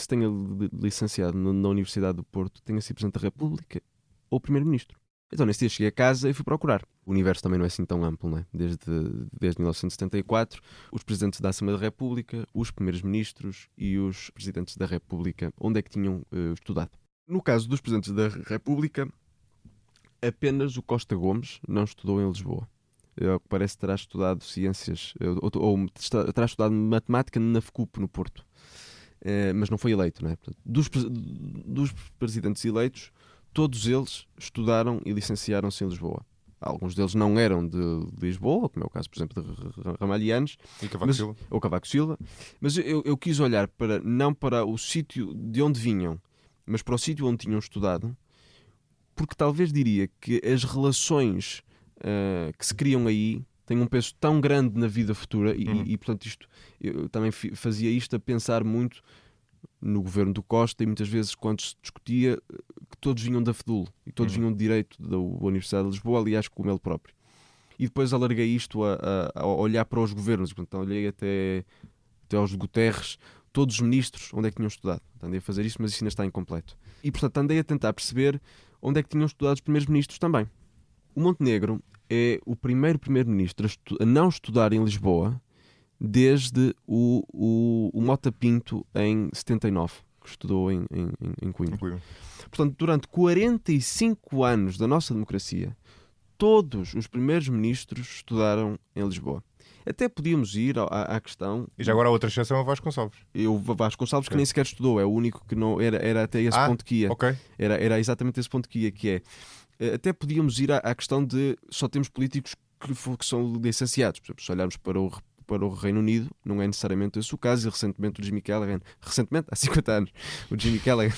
se tenha licenciado na Universidade do Porto, tenha sido Presidente da República ou Primeiro-Ministro. Então, nesse dia cheguei a casa e fui procurar. O universo também não é assim tão amplo, não é? Desde 1974, os Presidentes da Assembleia da República, os Primeiros-Ministros e os Presidentes da República, onde é que tinham estudado. No caso dos Presidentes da República, apenas o Costa Gomes não estudou em Lisboa. Ao que parece terá estudado ciências, ou terá estudado matemática na FCUP, no Porto. Mas não foi eleito, não é? Portanto, dos presidentes eleitos, todos eles estudaram e licenciaram-se em Lisboa. Alguns deles não eram de Lisboa, como é o caso, por exemplo, de Ramalhianos. E Cavaco Silva. Ou Cavaco Silva. Mas eu quis olhar não para o sítio de onde vinham, mas para o sítio onde tinham estudado, porque talvez diria que as relações que se criam aí têm um peso tão grande na vida futura e portanto, eu também fazia isto a pensar muito no governo do Costa, e muitas vezes quando se discutia que todos vinham da FEDUL e todos vinham de Direito da Universidade de Lisboa, aliás como ele próprio, e depois alarguei isto a olhar para os governos. Portanto, olhei até aos de Guterres, todos os ministros onde é que tinham estudado. Andei a fazer isso, mas isso ainda está incompleto, e portanto andei a tentar perceber onde é que tinham estudado os primeiros ministros também. O Montenegro é o primeiro-ministro a não estudar em Lisboa desde o Mota Pinto em 79, que estudou em Coimbra. Portanto, durante 45 anos da nossa democracia, todos os primeiros ministros estudaram em Lisboa. Até podíamos ir à questão... E já agora a outra exceção é o Vasconcelos. O Vasconcelos, que nem sequer estudou, é o único que não... Era até esse ponto que ia. Okay. Era exatamente esse ponto que ia, que é... Até podíamos ir à questão de só temos políticos que são licenciados. Por exemplo, se olharmos para o Reino Unido, não é necessariamente esse o caso, e recentemente o Jimmy Callaghan, há 50 anos, o Jimmy Callaghan,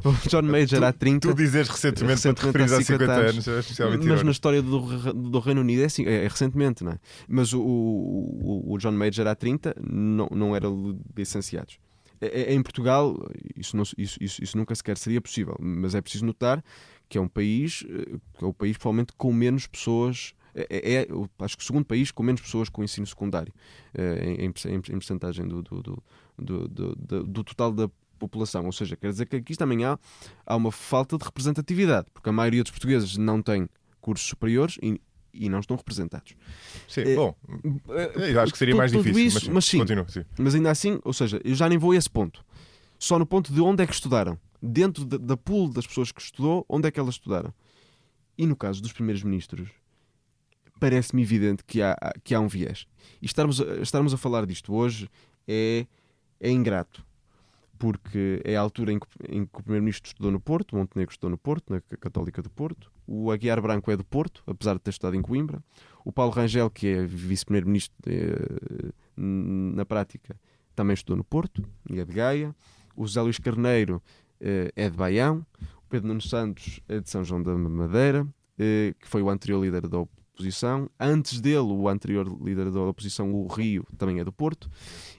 o John Major há 30... Tu dizes recentemente para te referir há 50 anos, é especialmente mas na história do Reino Unido é recentemente, não é? Mas o John Major há 30 não era licenciados. Em Portugal, isso nunca sequer seria possível, mas é preciso notar que é um país, provavelmente com menos pessoas... acho que o segundo país com menos pessoas com ensino secundário, em percentagem do total da população. Ou seja, quer dizer que aqui também há uma falta de representatividade, porque a maioria dos portugueses não tem cursos superiores e não estão representados. Sim, bom, eu acho que seria mais difícil, isso, mas sim, continua, sim. Mas ainda assim, ou seja, eu já nem vou a esse ponto. Só no ponto de onde é que estudaram. Dentro da pool das pessoas que estudou, onde é que elas estudaram. E no caso dos primeiros ministros, parece-me evidente que há um viés. E estarmos a falar disto hoje é ingrato, porque é a altura em que o primeiro-ministro estudou no Porto, o Montenegro estudou no Porto, na Católica do Porto, o Aguiar Branco é do Porto, apesar de ter estudado em Coimbra, o Paulo Rangel, que é vice-primeiro-ministro na prática, também estudou no Porto e é de Gaia, o José Luís Carneiro é de Baião, o Pedro Nuno Santos é de São João da Madeira, que foi o anterior líder da oposição. Antes dele, o anterior líder da oposição, o Rio, também é do Porto.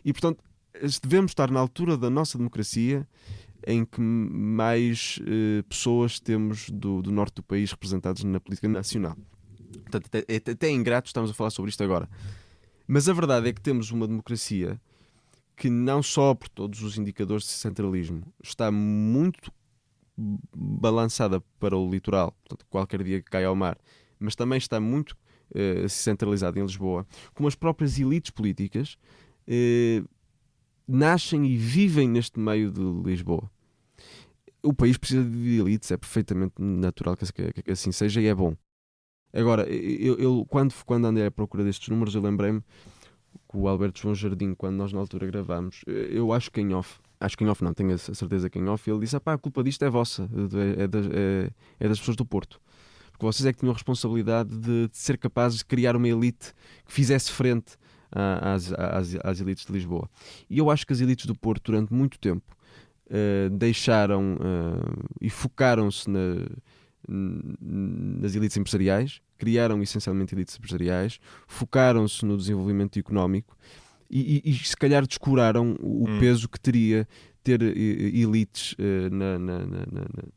E, portanto, devemos estar na altura da nossa democracia em que mais pessoas temos do norte do país representadas na política nacional. Portanto, até é ingrato estamos a falar sobre isto agora. Mas a verdade é que temos uma democracia que não só por todos os indicadores de centralismo está muito balançada para o litoral, portanto, qualquer dia que caia ao mar, mas também está muito centralizada em Lisboa, como as próprias elites políticas nascem e vivem neste meio de Lisboa. O país precisa de elites, é perfeitamente natural que assim seja, e é bom. Agora, eu quando andei à procura destes números, eu lembrei-me que o Alberto João Jardim, quando nós na altura gravámos, eu acho que em off não, tenho a certeza que em off, ele disse: a culpa disto é vossa, é das pessoas do Porto. Porque vocês é que tinham a responsabilidade de ser capazes de criar uma elite que fizesse frente às elites de Lisboa. E eu acho que as elites do Porto, durante muito tempo, deixaram e focaram-se nas elites empresariais, criaram essencialmente elites empresariais, focaram-se no desenvolvimento económico e se calhar descuraram o peso que teria ter elites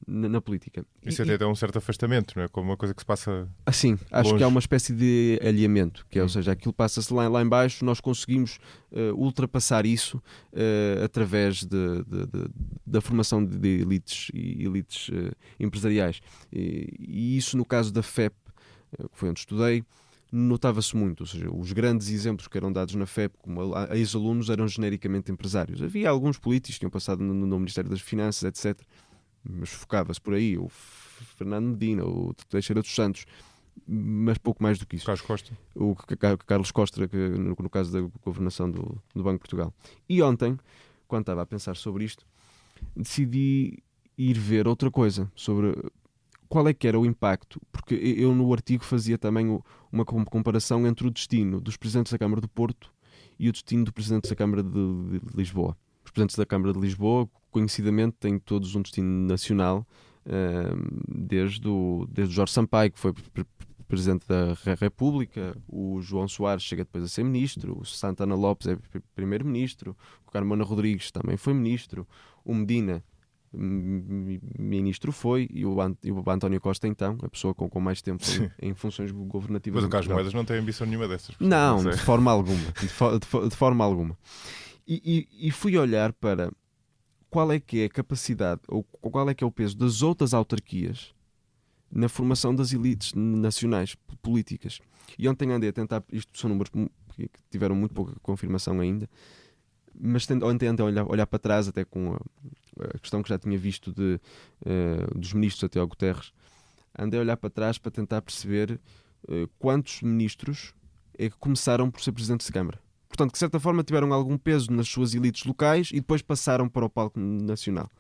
na política. Isso até dá um certo afastamento, não é? Como uma coisa que se passa assim, acho que há uma espécie de alinhamento, que é, ou seja, aquilo passa-se lá em baixo, nós conseguimos ultrapassar isso através da formação de elites empresariais. E isso, no caso da FEP, que foi onde estudei, notava-se muito. Ou seja, os grandes exemplos que eram dados na FEP como ex-alunos eram genericamente empresários. Havia alguns políticos que tinham passado no Ministério das Finanças, etc., mas focava-se por aí, o Fernando Medina, o Teixeira dos Santos, mas pouco mais do que isso. Carlos Costa. O Carlos Costa, que, no caso da governação do Banco de Portugal. E ontem, quando estava a pensar sobre isto, decidi ir ver outra coisa, sobre qual é que era o impacto? Porque eu no artigo fazia também uma comparação entre o destino dos presidentes da Câmara do Porto e o destino do presidente da Câmara de Lisboa. Os presidentes da Câmara de Lisboa, conhecidamente, têm todos um destino nacional, desde o Jorge Sampaio, que foi Presidente da República, o João Soares chega depois a ser Ministro, o Santana Lopes é Primeiro-Ministro, o Carmona Rodrigues também foi Ministro, o Medina Ministro foi, e o António Costa, então, a pessoa com mais tempo em funções governativas. Mas o Carlos Moedas não tem ambição nenhuma dessas. Não, de forma alguma. De forma alguma. E fui olhar para qual é que é a capacidade, ou qual é que é o peso das outras autarquias na formação das elites nacionais políticas. E ontem andei a tentar, isto são números que tiveram muito pouca confirmação ainda, mas ontem andei a olhar para trás, até com a questão que já tinha visto dos ministros até ao Guterres, andei a olhar para trás para tentar perceber quantos ministros é que começaram por ser presidentes de Câmara. Portanto, que de certa forma tiveram algum peso nas suas elites locais e depois passaram para o palco nacional.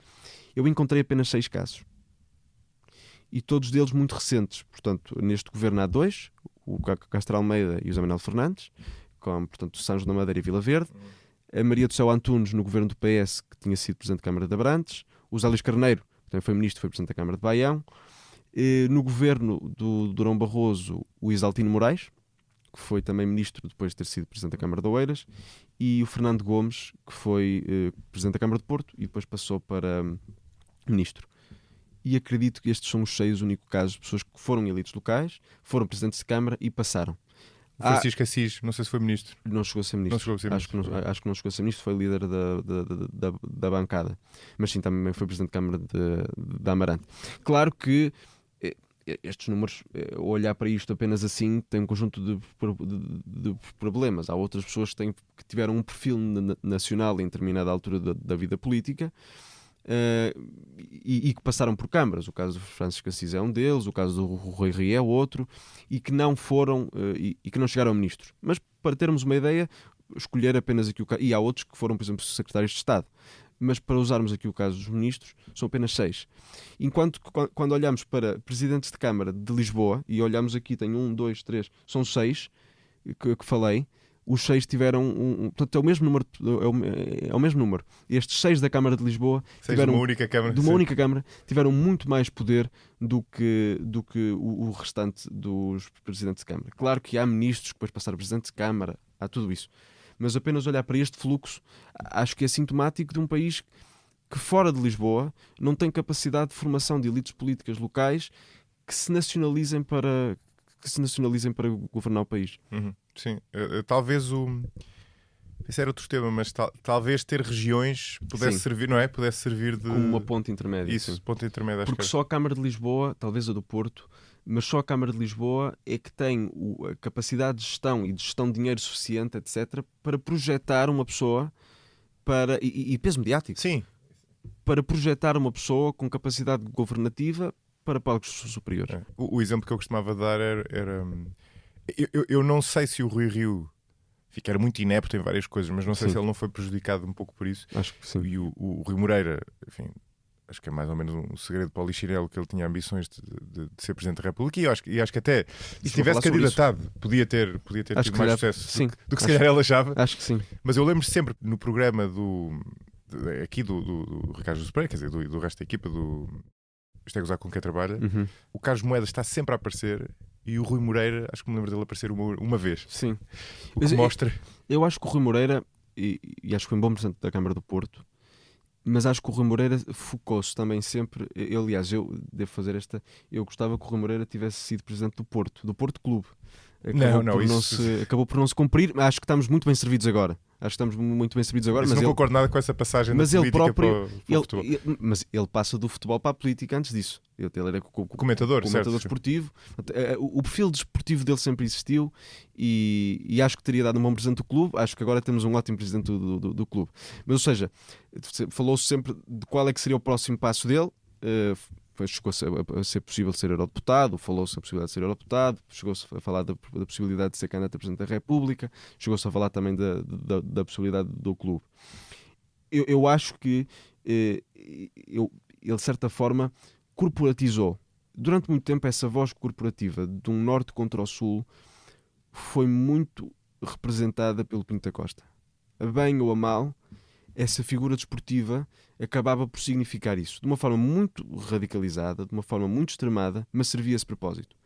Eu encontrei apenas 6 casos. E todos deles muito recentes. Portanto, neste governo há 2, o Castro Almeida e o José Manuel Fernandes, com, portanto, São João da Madeira e Vila Verde, a Maria do Céu Antunes no governo do PS, que tinha sido Presidente da Câmara de Abrantes, o Zé Luís Carneiro, que também foi Ministro, foi Presidente da Câmara de Baião, no governo do Durão Barroso, o Isaltino Moraes, que foi também Ministro depois de ter sido Presidente da Câmara de Oeiras, e o Fernando Gomes, que foi Presidente da Câmara de Porto e depois passou para Ministro. E acredito que estes são os 6 únicos casos de pessoas que foram elites locais, foram presidentes de Câmara e passaram. Francisco Assis, não sei se foi ministro. Não chegou a ser ministro. Não chegou a ser ministro. Acho que não chegou a ser ministro, foi líder da bancada. Mas sim, também foi presidente da Câmara de Amarante. Claro que estes números, olhar para isto apenas assim, tem um conjunto de problemas. Há outras pessoas que tiveram um perfil nacional em determinada altura da vida política, e que passaram por câmaras. O caso do Francisco Assis é um deles, o caso do Rui Rio é outro, e que não foram e que não chegaram a ministros. Mas para termos uma ideia, escolher apenas aqui o caso, e há outros que foram, por exemplo, secretários de Estado, mas para usarmos aqui o caso dos ministros, são apenas 6. Enquanto que quando olhamos para presidentes de Câmara de Lisboa, e olhamos aqui, tem 1, 2, 3, são 6 que falei. Os 6 tiveram portanto, é o mesmo número. É o mesmo número. Estes 6 da Câmara de Lisboa tiveram, de uma única Câmara, tiveram muito mais poder do que o restante dos presidentes de Câmara. Claro que há ministros que depois passaram a presidente de Câmara, há tudo isso. Mas apenas olhar para este fluxo, acho que é sintomático de um país que fora de Lisboa não tem capacidade de formação de elites políticas locais que se nacionalizem para governar o país. Sim, talvez esse era outro tema, mas talvez ter regiões pudesse servir, não é? Pudesse servir de... como uma ponte intermédia. Isso, sim. Ponte intermédia. Porque só a Câmara de Lisboa, talvez a do Porto, mas só a Câmara de Lisboa é que tem a capacidade de gestão e de gestão de dinheiro suficiente, etc., para projetar uma pessoa e peso mediático. Sim. Para projetar uma pessoa com capacidade governativa para palcos superiores. O exemplo que eu costumava dar era eu não sei se o Rui Rio era muito inepto em várias coisas, mas não sei se ele não foi prejudicado um pouco por isso. Acho que sim. E o Rui Moreira, enfim, acho que é mais ou menos um segredo para o Lichinelo que ele tinha ambições de ser Presidente da República, e acho que até se tivesse candidatado podia ter tido mais sucesso do que se calhar ela achava. Acho que sim. Mas eu lembro sempre no programa aqui do Ricardo José Pereira, quer dizer, do resto da equipa Isto é Gozar com quem trabalha, o Carlos Moedas está sempre a aparecer e o Rui Moreira, acho que me lembro dele aparecer uma vez. Sim. O que mostra... Eu acho que o Rui Moreira, e acho que foi um bom presidente da Câmara do Porto, mas acho que o Rui Moreira focou-se também sempre... Aliás, eu devo fazer eu gostava que o Rui Moreira tivesse sido presidente do Porto Clube. Acabou por não se cumprir, mas acho que estamos muito bem servidos agora. Mas não concordo nada com essa passagem da política para o futebol. Mas ele passa do futebol para a política antes disso. Ele era comentador esportivo. O perfil desportivo dele sempre existiu e acho que teria dado um bom presidente do clube. Acho que agora temos um ótimo presidente do clube. Mas, ou seja, falou-se sempre de qual é que seria o próximo passo dele. Chegou a ser possível ser eurodeputado, falou-se a possibilidade de ser eurodeputado, chegou-se a falar da possibilidade de ser candidato a Presidente da República, chegou-se a falar também da possibilidade do clube. Eu acho que ele, de certa forma, corporatizou durante muito tempo essa voz corporativa de um norte contra o sul foi muito representada pelo Pinto da Costa. A bem ou a mal, essa figura desportiva acabava por significar isso. De uma forma muito radicalizada, de uma forma muito extremada, mas servia esse propósito.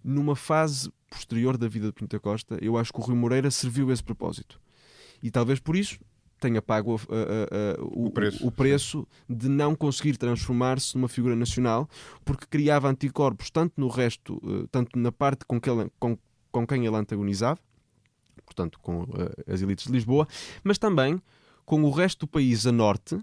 Numa fase posterior da vida de Pinto da Costa, eu acho que o Rui Moreira serviu esse propósito. E talvez por isso tenha pago o preço de não conseguir transformar-se numa figura nacional, porque criava anticorpos tanto no resto, tanto na parte com quem ele antagonizava, portanto com as elites de Lisboa, mas também com o resto do país a norte,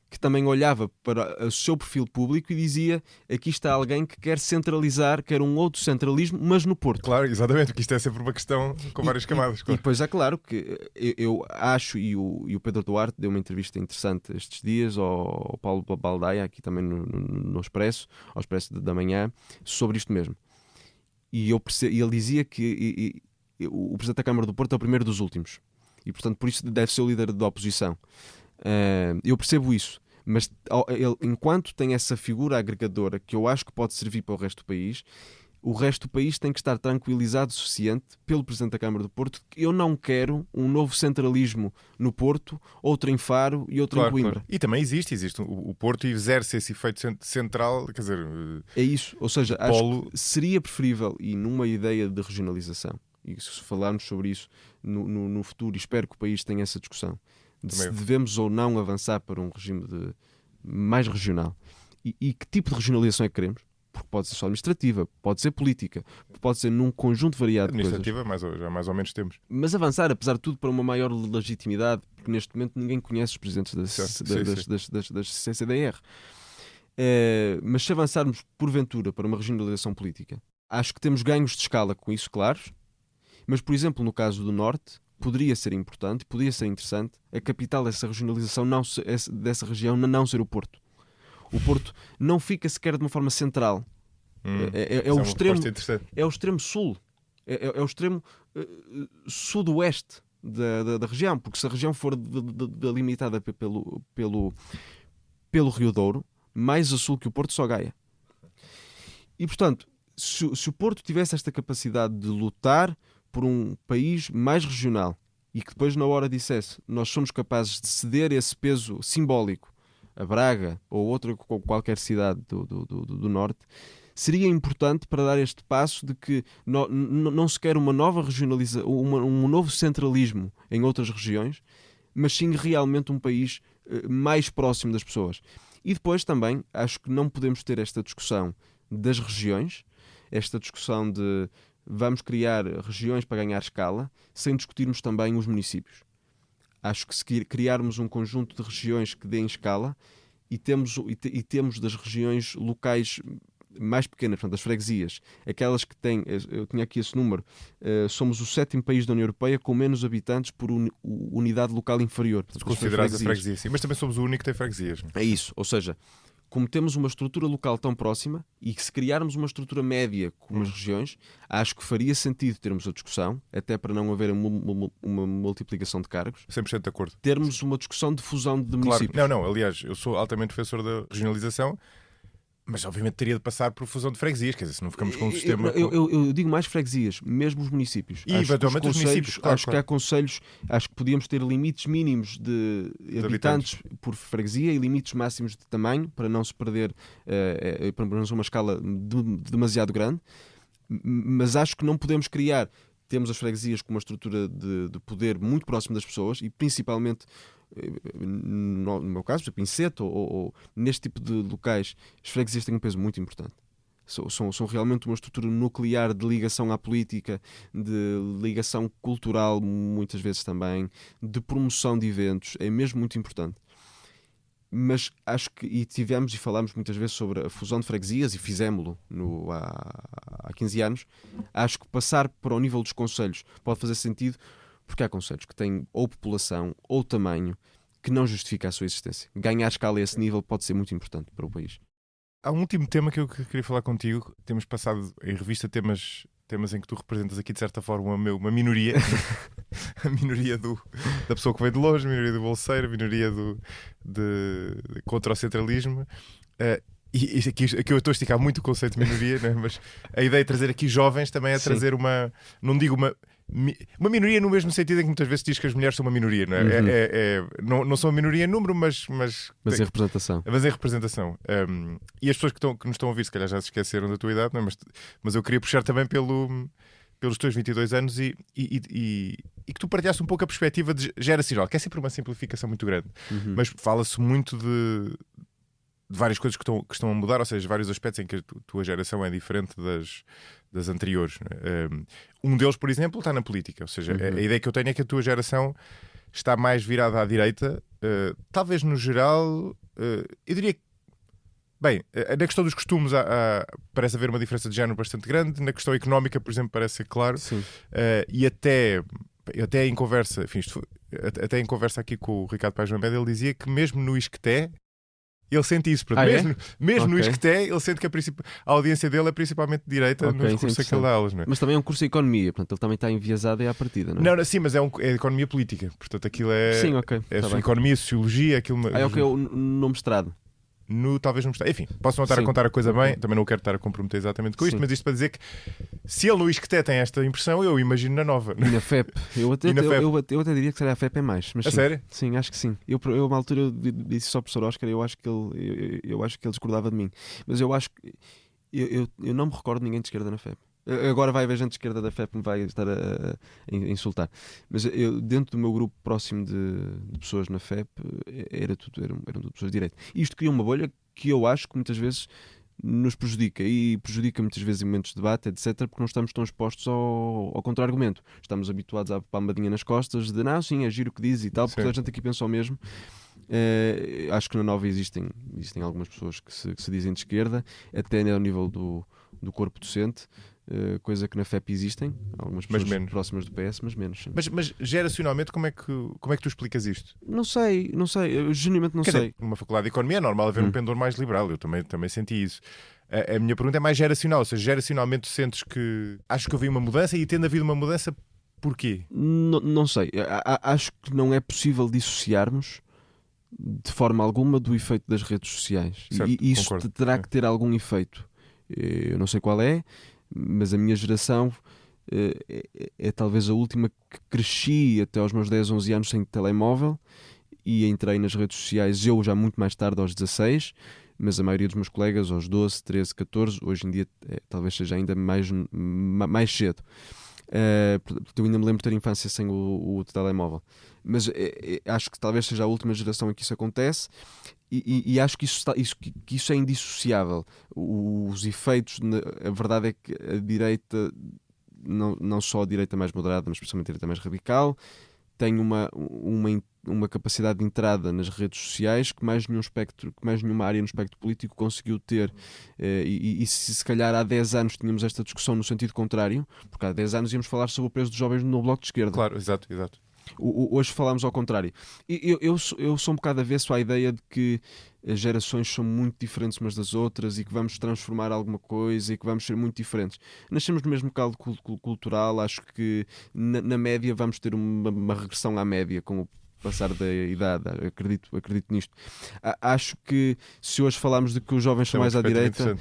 que também olhava para o seu perfil público e dizia: aqui está alguém que quer centralizar, quer um outro centralismo, mas no Porto. Claro, exatamente, porque isto é sempre uma questão com várias camadas. Claro. E depois é claro que eu acho, e o Pedro Duarte deu uma entrevista interessante estes dias ao Paulo Baldaia, aqui também no Expresso, ao Expresso da Manhã, sobre isto mesmo. E ele dizia que o Presidente da Câmara do Porto é o primeiro dos últimos. E, portanto, por isso deve ser o líder da oposição. Eu percebo isso, mas ele, enquanto tem essa figura agregadora que eu acho que pode servir para o resto do país, o resto do país tem que estar tranquilizado o suficiente pelo Presidente da Câmara do Porto que eu não quero um novo centralismo no Porto, outro em Faro e outro em Coimbra. Claro. E também existe o Porto exerce esse efeito central, quer dizer... É isso, ou seja, acho que seria preferível, e numa ideia de regionalização, e se falarmos sobre isso no futuro, espero que o país tenha essa discussão, se devemos ou não avançar para um regime mais regional. E que tipo de regionalização é que queremos? Porque pode ser só administrativa, pode ser política, pode ser num conjunto variado de coisas. Administrativa já mais ou menos temos. Mas avançar, apesar de tudo, para uma maior legitimidade, porque neste momento ninguém conhece os presidentes das CCDR. Mas se avançarmos, porventura, para uma regionalização política, acho que temos ganhos de escala com isso, claros. Mas, por exemplo, no caso do Norte, poderia ser importante, poderia ser interessante a capital dessa regionalização, dessa região, não ser o Porto. O Porto não fica sequer de uma forma central. É o extremo sul. É o extremo sudoeste da região. Porque se a região for delimitada pelo Rio Douro, mais a sul que o Porto, só Gaia. E, portanto, se o Porto tivesse esta capacidade de lutar por um país mais regional e que depois na hora dissesse: nós somos capazes de ceder esse peso simbólico a Braga ou outra qualquer cidade do Norte, seria importante para dar este passo de que não se quer uma nova regionalização, um novo centralismo em outras regiões, mas sim realmente um país mais próximo das pessoas. E depois também acho que não podemos ter esta discussão das regiões, esta discussão de vamos criar regiões para ganhar escala, sem discutirmos também os municípios. Acho que se criarmos um conjunto de regiões que deem escala e temos das regiões locais mais pequenas, portanto, as freguesias, aquelas que têm, eu tinha aqui esse número, somos o 7º país da União Europeia com menos habitantes por unidade local inferior. Consideradas a freguesia, sim, mas também somos o único que tem freguesias. É isso, ou seja, como temos uma estrutura local tão próxima e que se criarmos uma estrutura média como as regiões, acho que faria sentido termos a discussão, até para não haver uma multiplicação de cargos. 100% de acordo. Termos uma discussão de fusão de municípios. Claro. Não, aliás, eu sou altamente defensor da regionalização, mas obviamente teria de passar por fusão de freguesias, quer dizer, se não ficamos com um sistema... Eu digo mais freguesias, mesmo os municípios. E eventualmente os municípios, claro. Que há concelhos, acho que podíamos ter limites mínimos de habitantes por freguesia e limites máximos de tamanho, para não se perder, para não ser uma escala demasiado grande, mas acho que não podemos criar... Temos as freguesias com uma estrutura de poder muito próximo das pessoas e principalmente, no meu caso, por exemplo, em Sete ou neste tipo de locais, as freguesias têm um peso muito importante. São realmente uma estrutura nuclear de ligação à política, de ligação cultural, muitas vezes também, de promoção de eventos, é mesmo muito importante. Mas acho que, e tivemos e falámos muitas vezes sobre a fusão de freguesias e fizemos-lo há 15 anos, acho que passar para o nível dos concelhos pode fazer sentido, porque há concelhos que têm ou população ou tamanho que não justifica a sua existência. Ganhar escala a esse nível pode ser muito importante para o país. Há um último tema que eu queria falar contigo. Temos passado em revista temas em que tu representas aqui de certa forma uma minoria. A minoria da pessoa que vem de longe, a minoria do bolseiro, a minoria contra o centralismo. E aqui eu estou a esticar muito o conceito de minoria, né? Mas a ideia de trazer aqui jovens também é trazer uma. Não digo uma minoria no mesmo sentido em que muitas vezes diz que as mulheres são uma minoria, não é? Não são uma minoria em número, mas em representação. Mas em representação. E as pessoas que nos estão a ouvir, se calhar já se esqueceram da tua idade, não é? Mas eu queria puxar também pelos teus 22 anos e que tu partilhasse um pouco a perspectiva geracional, que é sempre uma simplificação muito grande. Mas fala-se muito de várias coisas que estão a mudar, ou seja, vários aspectos em que a tua geração é diferente das anteriores. Um deles, por exemplo, está na política. Ou seja, a ideia que eu tenho é que a tua geração está mais virada à direita. Talvez no geral, eu diria que, bem, na questão dos costumes parece haver uma diferença de género bastante grande. Na questão económica, por exemplo, parece ser claro. E até em conversa, enfim, até em conversa aqui com o Ricardo Paes Mamed, ele dizia que mesmo no Isqueté ele sente isso, mesmo no Isqueté, ele sente que a audiência dele é principalmente de direita nos cursos que ele dá aulas, não é? Mas também é um curso de economia, portanto ele também está enviesado à partida, não é? Não, sim, mas é economia política, portanto aquilo é, sim, okay, economia, sociologia, aquilo. É o que eu no mestrado. Talvez não está. Enfim, posso não estar a contar a coisa bem, também não quero estar a comprometer exatamente com isto, mas isto para dizer que se ele no Isqueté tem esta impressão, eu imagino na nova. E na FEP. Eu até diria que seria a FEP é mais. Mas, sério? Sim, acho que sim. Eu uma altura eu disse só ao professor Oscar, eu acho que ele discordava de mim. Mas eu acho que eu não me recordo de ninguém de esquerda na FEP. Agora vai haver gente de esquerda da FEP que me vai estar a insultar. Mas eu, dentro do meu grupo próximo de pessoas na FEP, eram tudo pessoas de direita. E isto cria uma bolha que eu acho que muitas vezes nos prejudica. E prejudica muitas vezes em momentos de debate, etc. Porque não estamos tão expostos ao contra-argumento. Estamos habituados à palmadinha nas costas de não, sim, é giro o que diz e tal, porque a gente aqui pensa o mesmo. Acho que na Nova existem algumas pessoas que se dizem de esquerda, até ao nível do corpo docente. Coisa que na FEP existem, algumas pessoas próximas do PS, mas menos. Sim. Mas geracionalmente, como é que tu explicas isto? Não sei, eu genuinamente não sei. Numa faculdade de economia é normal haver um pendor mais liberal, eu também senti isso. A minha pergunta é mais geracional, ou seja, geracionalmente tu sentes que acho que houve uma mudança e tendo havido uma mudança, porquê? Não sei, acho que não é possível dissociarmos de forma alguma do efeito das redes sociais. Certo, e isso concordo. terá que ter algum efeito. Eu não sei qual é, mas a minha geração é talvez a última que cresci até aos meus 10, 11 anos sem telemóvel e entrei nas redes sociais eu já muito mais tarde, aos 16, mas a maioria dos meus colegas aos 12, 13, 14, hoje em dia talvez seja ainda mais cedo. Eu ainda me lembro de ter infância sem o telemóvel, mas acho que talvez seja a última geração em que isso acontece. E acho que isso é indissociável. Os efeitos, a verdade é que a direita, não só a direita mais moderada, mas especialmente a direita mais radical, tem uma capacidade de entrada nas redes sociais que mais nenhuma área no espectro político conseguiu ter. E se calhar há 10 anos tínhamos esta discussão no sentido contrário, porque há 10 anos íamos falar sobre o preço dos jovens no Bloco de Esquerda. Claro, exato. Hoje falamos ao contrário. Eu sou um bocado avesso à ideia de que as gerações são muito diferentes umas das outras e que vamos transformar alguma coisa e que vamos ser muito diferentes. Nascemos no mesmo caldo cultural, acho que na média vamos ter uma regressão à média com o passar da idade, acredito nisto. Acho que se hoje falarmos de que os jovens são mais à direita,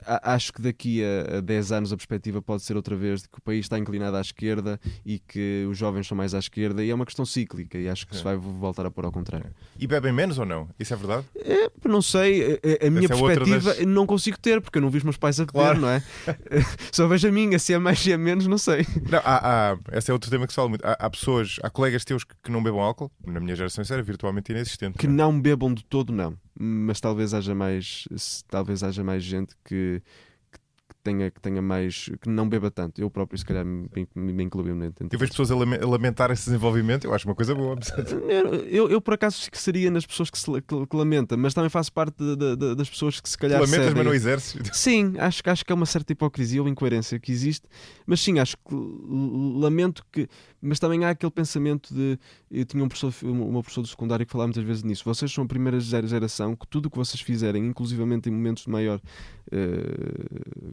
acho que daqui a 10 anos a perspectiva pode ser outra vez de que o país está inclinado à esquerda e que os jovens são mais à esquerda, e é uma questão cíclica e acho que se vai voltar a pôr ao contrário. E bebem menos ou não? Isso é verdade? Não sei, a minha perspectiva não consigo ter, porque eu não vi os meus pais a beber, claro. Não é? Só vejo a minha, se é mais se é menos, não sei. Não, esse é outro tema que se fala muito. Há colegas teus que não bebam álcool. Na minha geração isso era virtualmente inexistente. Que não bebam de todo, não. Mas talvez haja mais gente que tenha mais, que não beba tanto. Eu próprio, se calhar, me incluí. Eu vejo pessoas a lamentar esse desenvolvimento, eu acho uma coisa boa. Eu por acaso seria nas pessoas que lamentam, mas também faço parte das pessoas que se calhar lamentas, cedem. Mas não exerces. Sim, acho que é uma certa hipocrisia ou incoerência que existe, mas sim, acho que lamento que. Mas também há aquele pensamento de. Eu tinha uma professora do secundário que falava muitas vezes nisso. Vocês são a primeira geração que tudo o que vocês fizerem, inclusivamente em momentos de maior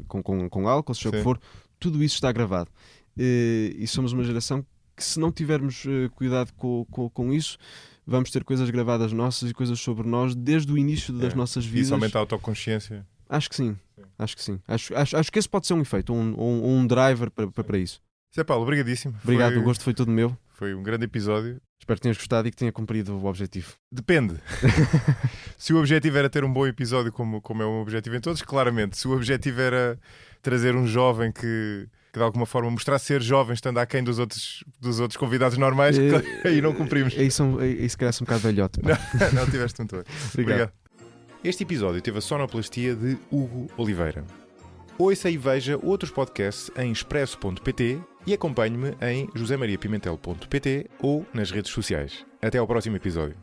com álcool, seja o que for, tudo isso está gravado. E somos uma geração que, se não tivermos cuidado com isso, vamos ter coisas gravadas nossas e coisas sobre nós desde o início das nossas vidas. Isso aumenta a autoconsciência. Acho que sim. Acho que sim. Acho que esse pode ser um efeito, um driver para isso. Zé Paulo, obrigadíssimo. Obrigado, o gosto foi todo meu. Foi um grande episódio. Espero que tenhas gostado e que tenha cumprido o objetivo. Depende. Se o objetivo era ter um bom episódio, como é um objetivo em todos, claramente. Se o objetivo era trazer um jovem que de alguma forma mostrar ser jovem, estando aquém dos outros convidados normais, aí não cumprimos. Aí se calhar sou um bocado velhote. Não tiveste um todo. Obrigado. Este episódio teve a sonoplastia de Hugo Oliveira. Ouça e veja outros podcasts em expresso.pt e acompanhe-me em josemariapimentel.pt ou nas redes sociais. Até ao próximo episódio.